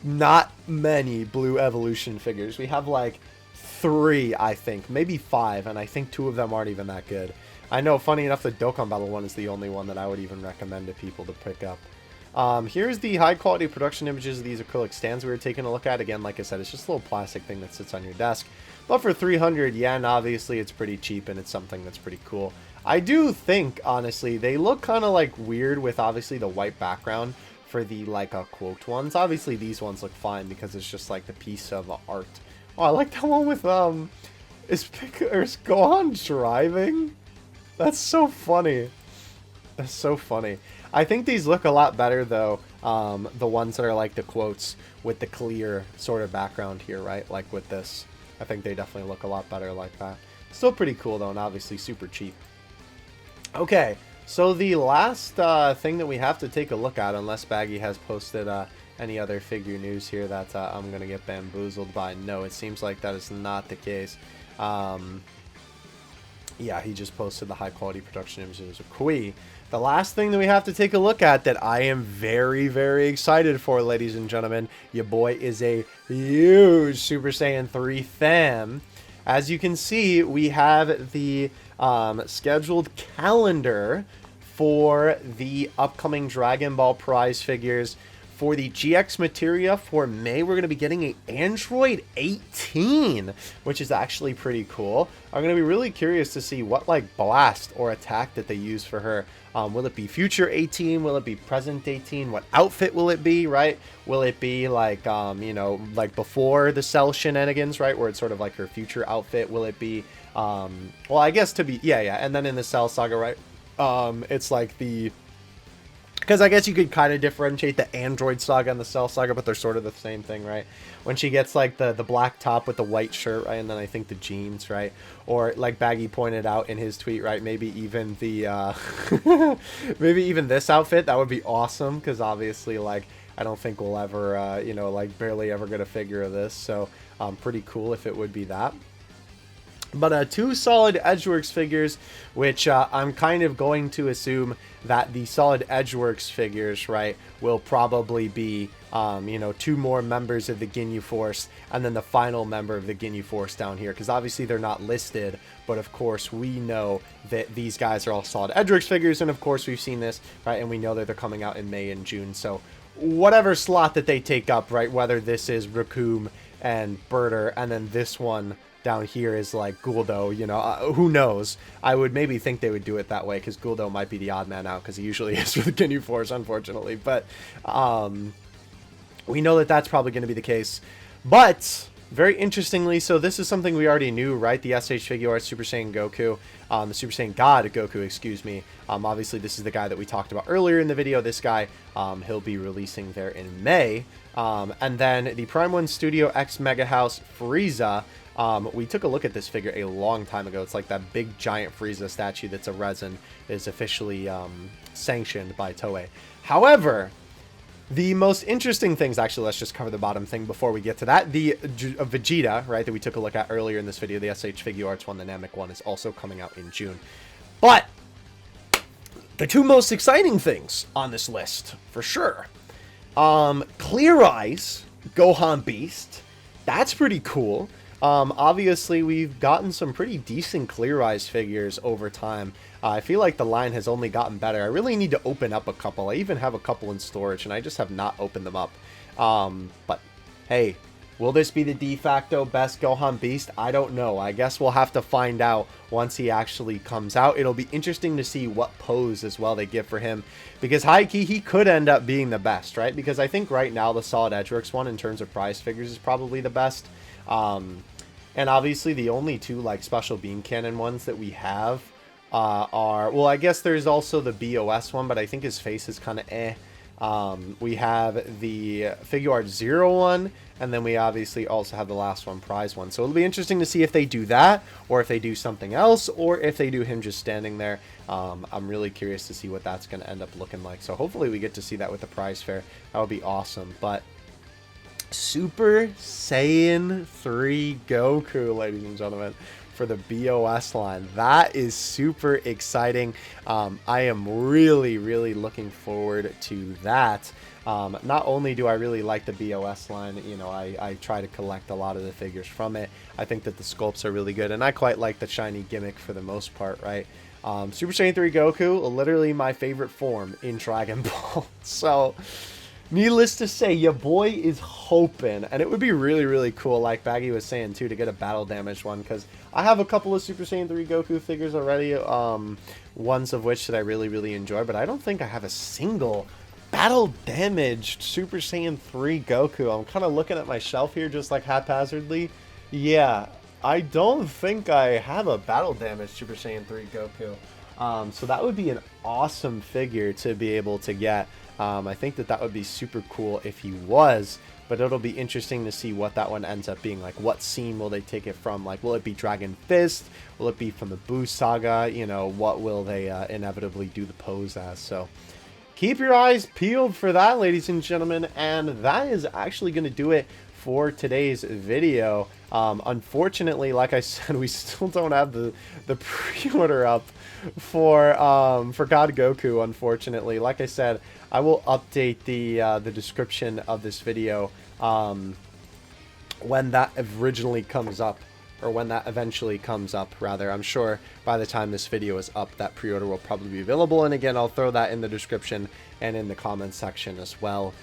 not many Blue Evolution figures. We have like 3, I think, maybe 5, and I think 2 of them aren't even that good. I know, funny enough, the Dokkan Battle one is the only one that I would even recommend to people to pick up. Here's the high quality production images of these acrylic stands we were taking a look at. Again, like I said, it's just a little plastic thing that sits on your desk. But for 300 yen, obviously, it's pretty cheap and it's something that's pretty cool. I do think, honestly, they look kind of like weird with obviously the white background for the like quote ones. Obviously, these ones look fine because it's just like the piece of art. Oh, I like that one with is Gohan driving? That's so funny. That's so funny. I think these look a lot better, though, the ones that are like the quotes with the clear sort of background here, right? Like with this. I think they definitely look a lot better like that. Still pretty cool, though, and obviously super cheap. Okay, so the last thing that we have to take a look at, unless Baggy has posted any other figure news here that I'm going to get bamboozled by. No, it seems like that is not the case. Yeah, he just posted the high-quality production images of Kui. The last thing that we have to take a look at that I am very, very excited for, ladies and gentlemen, your boy is a huge Super Saiyan 3 fan. As you can see, we have the scheduled calendar for the upcoming Dragon Ball prize figures for the GX materia for May, we're going to be getting an Android 18, which is actually pretty cool. I'm going to be really curious to see what like blast or attack that they use for her. Will it be future 18? Will it be present 18? What outfit will it be, right? Will it be like, you know, like before the Cell shenanigans, right? Where it's sort of like her future outfit. Will it be, well, I guess to be, yeah. And then in the Cell saga, right? It's like the, because I guess you could kind of differentiate the Android saga and the Cell saga, but they're sort of the same thing, right? When she gets like the black top with the white shirt, right? And then I think the jeans, right? Or like Baggy pointed out in his tweet, right? Maybe even the, maybe even this outfit, that would be awesome. Because obviously, like, I don't think we'll ever, you know, like barely ever get a figure of this. So pretty cool if it would be that. But 2 solid Edgeworks figures, which I'm kind of going to assume that the solid Edgeworks figures, right, will probably be, you know, 2 more members of the Ginyu Force, and then the final member of the Ginyu Force down here, because obviously they're not listed, but of course we know that these guys are all solid Edgeworks figures, and of course we've seen this, right, and we know that they're coming out in May and June, so whatever slot that they take up, right, whether this is Raccoon and Birder, and then this one down here is like Guldo, you know, who knows? I would maybe think they would do it that way, because Guldo might be the odd man out, because he usually is for the Ginyu Force, unfortunately. But we know that that's probably going to be the case. But very interestingly, so this is something we already knew, right? The SH Figure Arts Super Saiyan Goku, the Super Saiyan God Goku, excuse me. Obviously, this is the guy that we talked about earlier in the video. This guy, he'll be releasing there in May. And then the Prime 1 Studio X Mega House Frieza. We took a look at this figure a long time ago. It's like that big giant Frieza statue that's a resin is officially sanctioned by Toei. However, the most interesting things, actually, let's just cover the bottom thing before we get to that. The Vegeta, right, that we took a look at earlier in this video, the SH Figure Arts one, the Namek one, is also coming out in June. But the 2 most exciting things on this list, for sure. Clear Eyes, Gohan Beast. That's pretty cool. Obviously, we've gotten some pretty decent Clear Eyes figures over time. I feel like the line has only gotten better. I really need to open up a couple. I even have a couple in storage, and I just have not opened them up. But, hey, will this be the de facto best Gohan Beast? I don't know. I guess we'll have to find out once he actually comes out. It'll be interesting to see what pose as well they give for him. Because high-key, he could end up being the best, right? Because I think right now the Solid Edgeworks one, in terms of prize figures, is probably the best. And obviously the only 2 like special beam cannon ones that we have are, well, I guess there's also the BOS one, but I think his face is kind of eh. We have the Figure Art 0 one, and then we obviously also have the last one, prize one. So it'll be interesting to see if they do that, or if they do something else, or if they do him just standing there. I'm really curious to see what that's going to end up looking like. So hopefully we get to see that with the prize fair. That would be awesome. But Super Saiyan 3 Goku, ladies and gentlemen, for the BOS line. That is super exciting. I am really, really looking forward to that. Not only do I really like the BOS line, you know, I try to collect a lot of the figures from it. I think that the sculpts are really good, and I quite like the shiny gimmick for the most part, right? Super Saiyan 3 Goku, literally my favorite form in Dragon Ball. So needless to say, your boy is hoping, and it would be really, really cool, like Baggy was saying too, to get a battle damaged one, because I have a couple of Super Saiyan 3 Goku figures already, ones of which that I really, really enjoy, but I don't think I have a single battle damaged Super Saiyan 3 Goku. I'm kind of looking at my shelf here just like haphazardly. Yeah, I don't think I have a battle damaged Super Saiyan 3 Goku. So that would be an awesome figure to be able to get. I think that that would be super cool if he was, but it'll be interesting to see what that one ends up being. Like, what scene will they take it from? Like, will it be Dragon Fist? Will it be from the Buu Saga? You know, what will they inevitably do the pose as? So keep your eyes peeled for that, ladies and gentlemen, and that is actually going to do it for today's video. Unfortunately, like I said, we still don't have the pre-order up for God Goku, unfortunately. Like I said, I will update the description of this video when that originally comes up, or when that eventually comes up, rather. I'm sure by the time this video is up, that pre-order will probably be available. And again, I'll throw that in the description and in the comments section as well.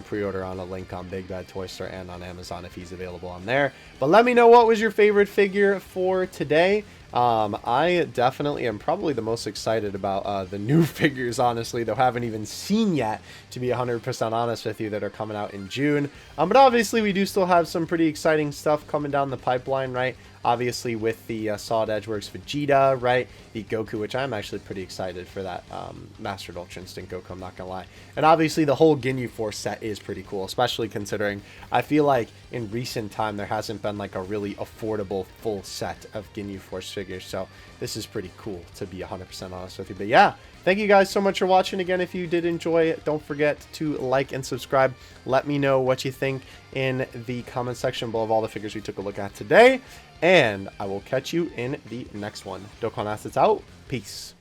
Pre-order on a link on Big Bad Toy Store and on Amazon if he's available on there. But let me know, what was your favorite figure for today? I definitely am probably the most excited about the new figures, honestly, though haven't even seen yet, to be 100% honest with you, that are coming out in June. But obviously we do still have some pretty exciting stuff coming down the pipeline, right? Obviously with the Solid Edgeworks Vegeta, right? The Goku, which I'm actually pretty excited for that Mastered Ultra Instinct Goku, I'm not gonna lie. And obviously the whole Ginyu Force set is pretty cool, especially considering I feel like in recent time there hasn't been like a really affordable full set of Ginyu Force figures. So this is pretty cool, to be 100% honest with you. But yeah, thank you guys so much for watching. Again, if you did enjoy it, don't forget to like and subscribe. Let me know what you think in the comment section below of all the figures we took a look at today. And I will catch you in the next one. Dokkan Assets out. Peace.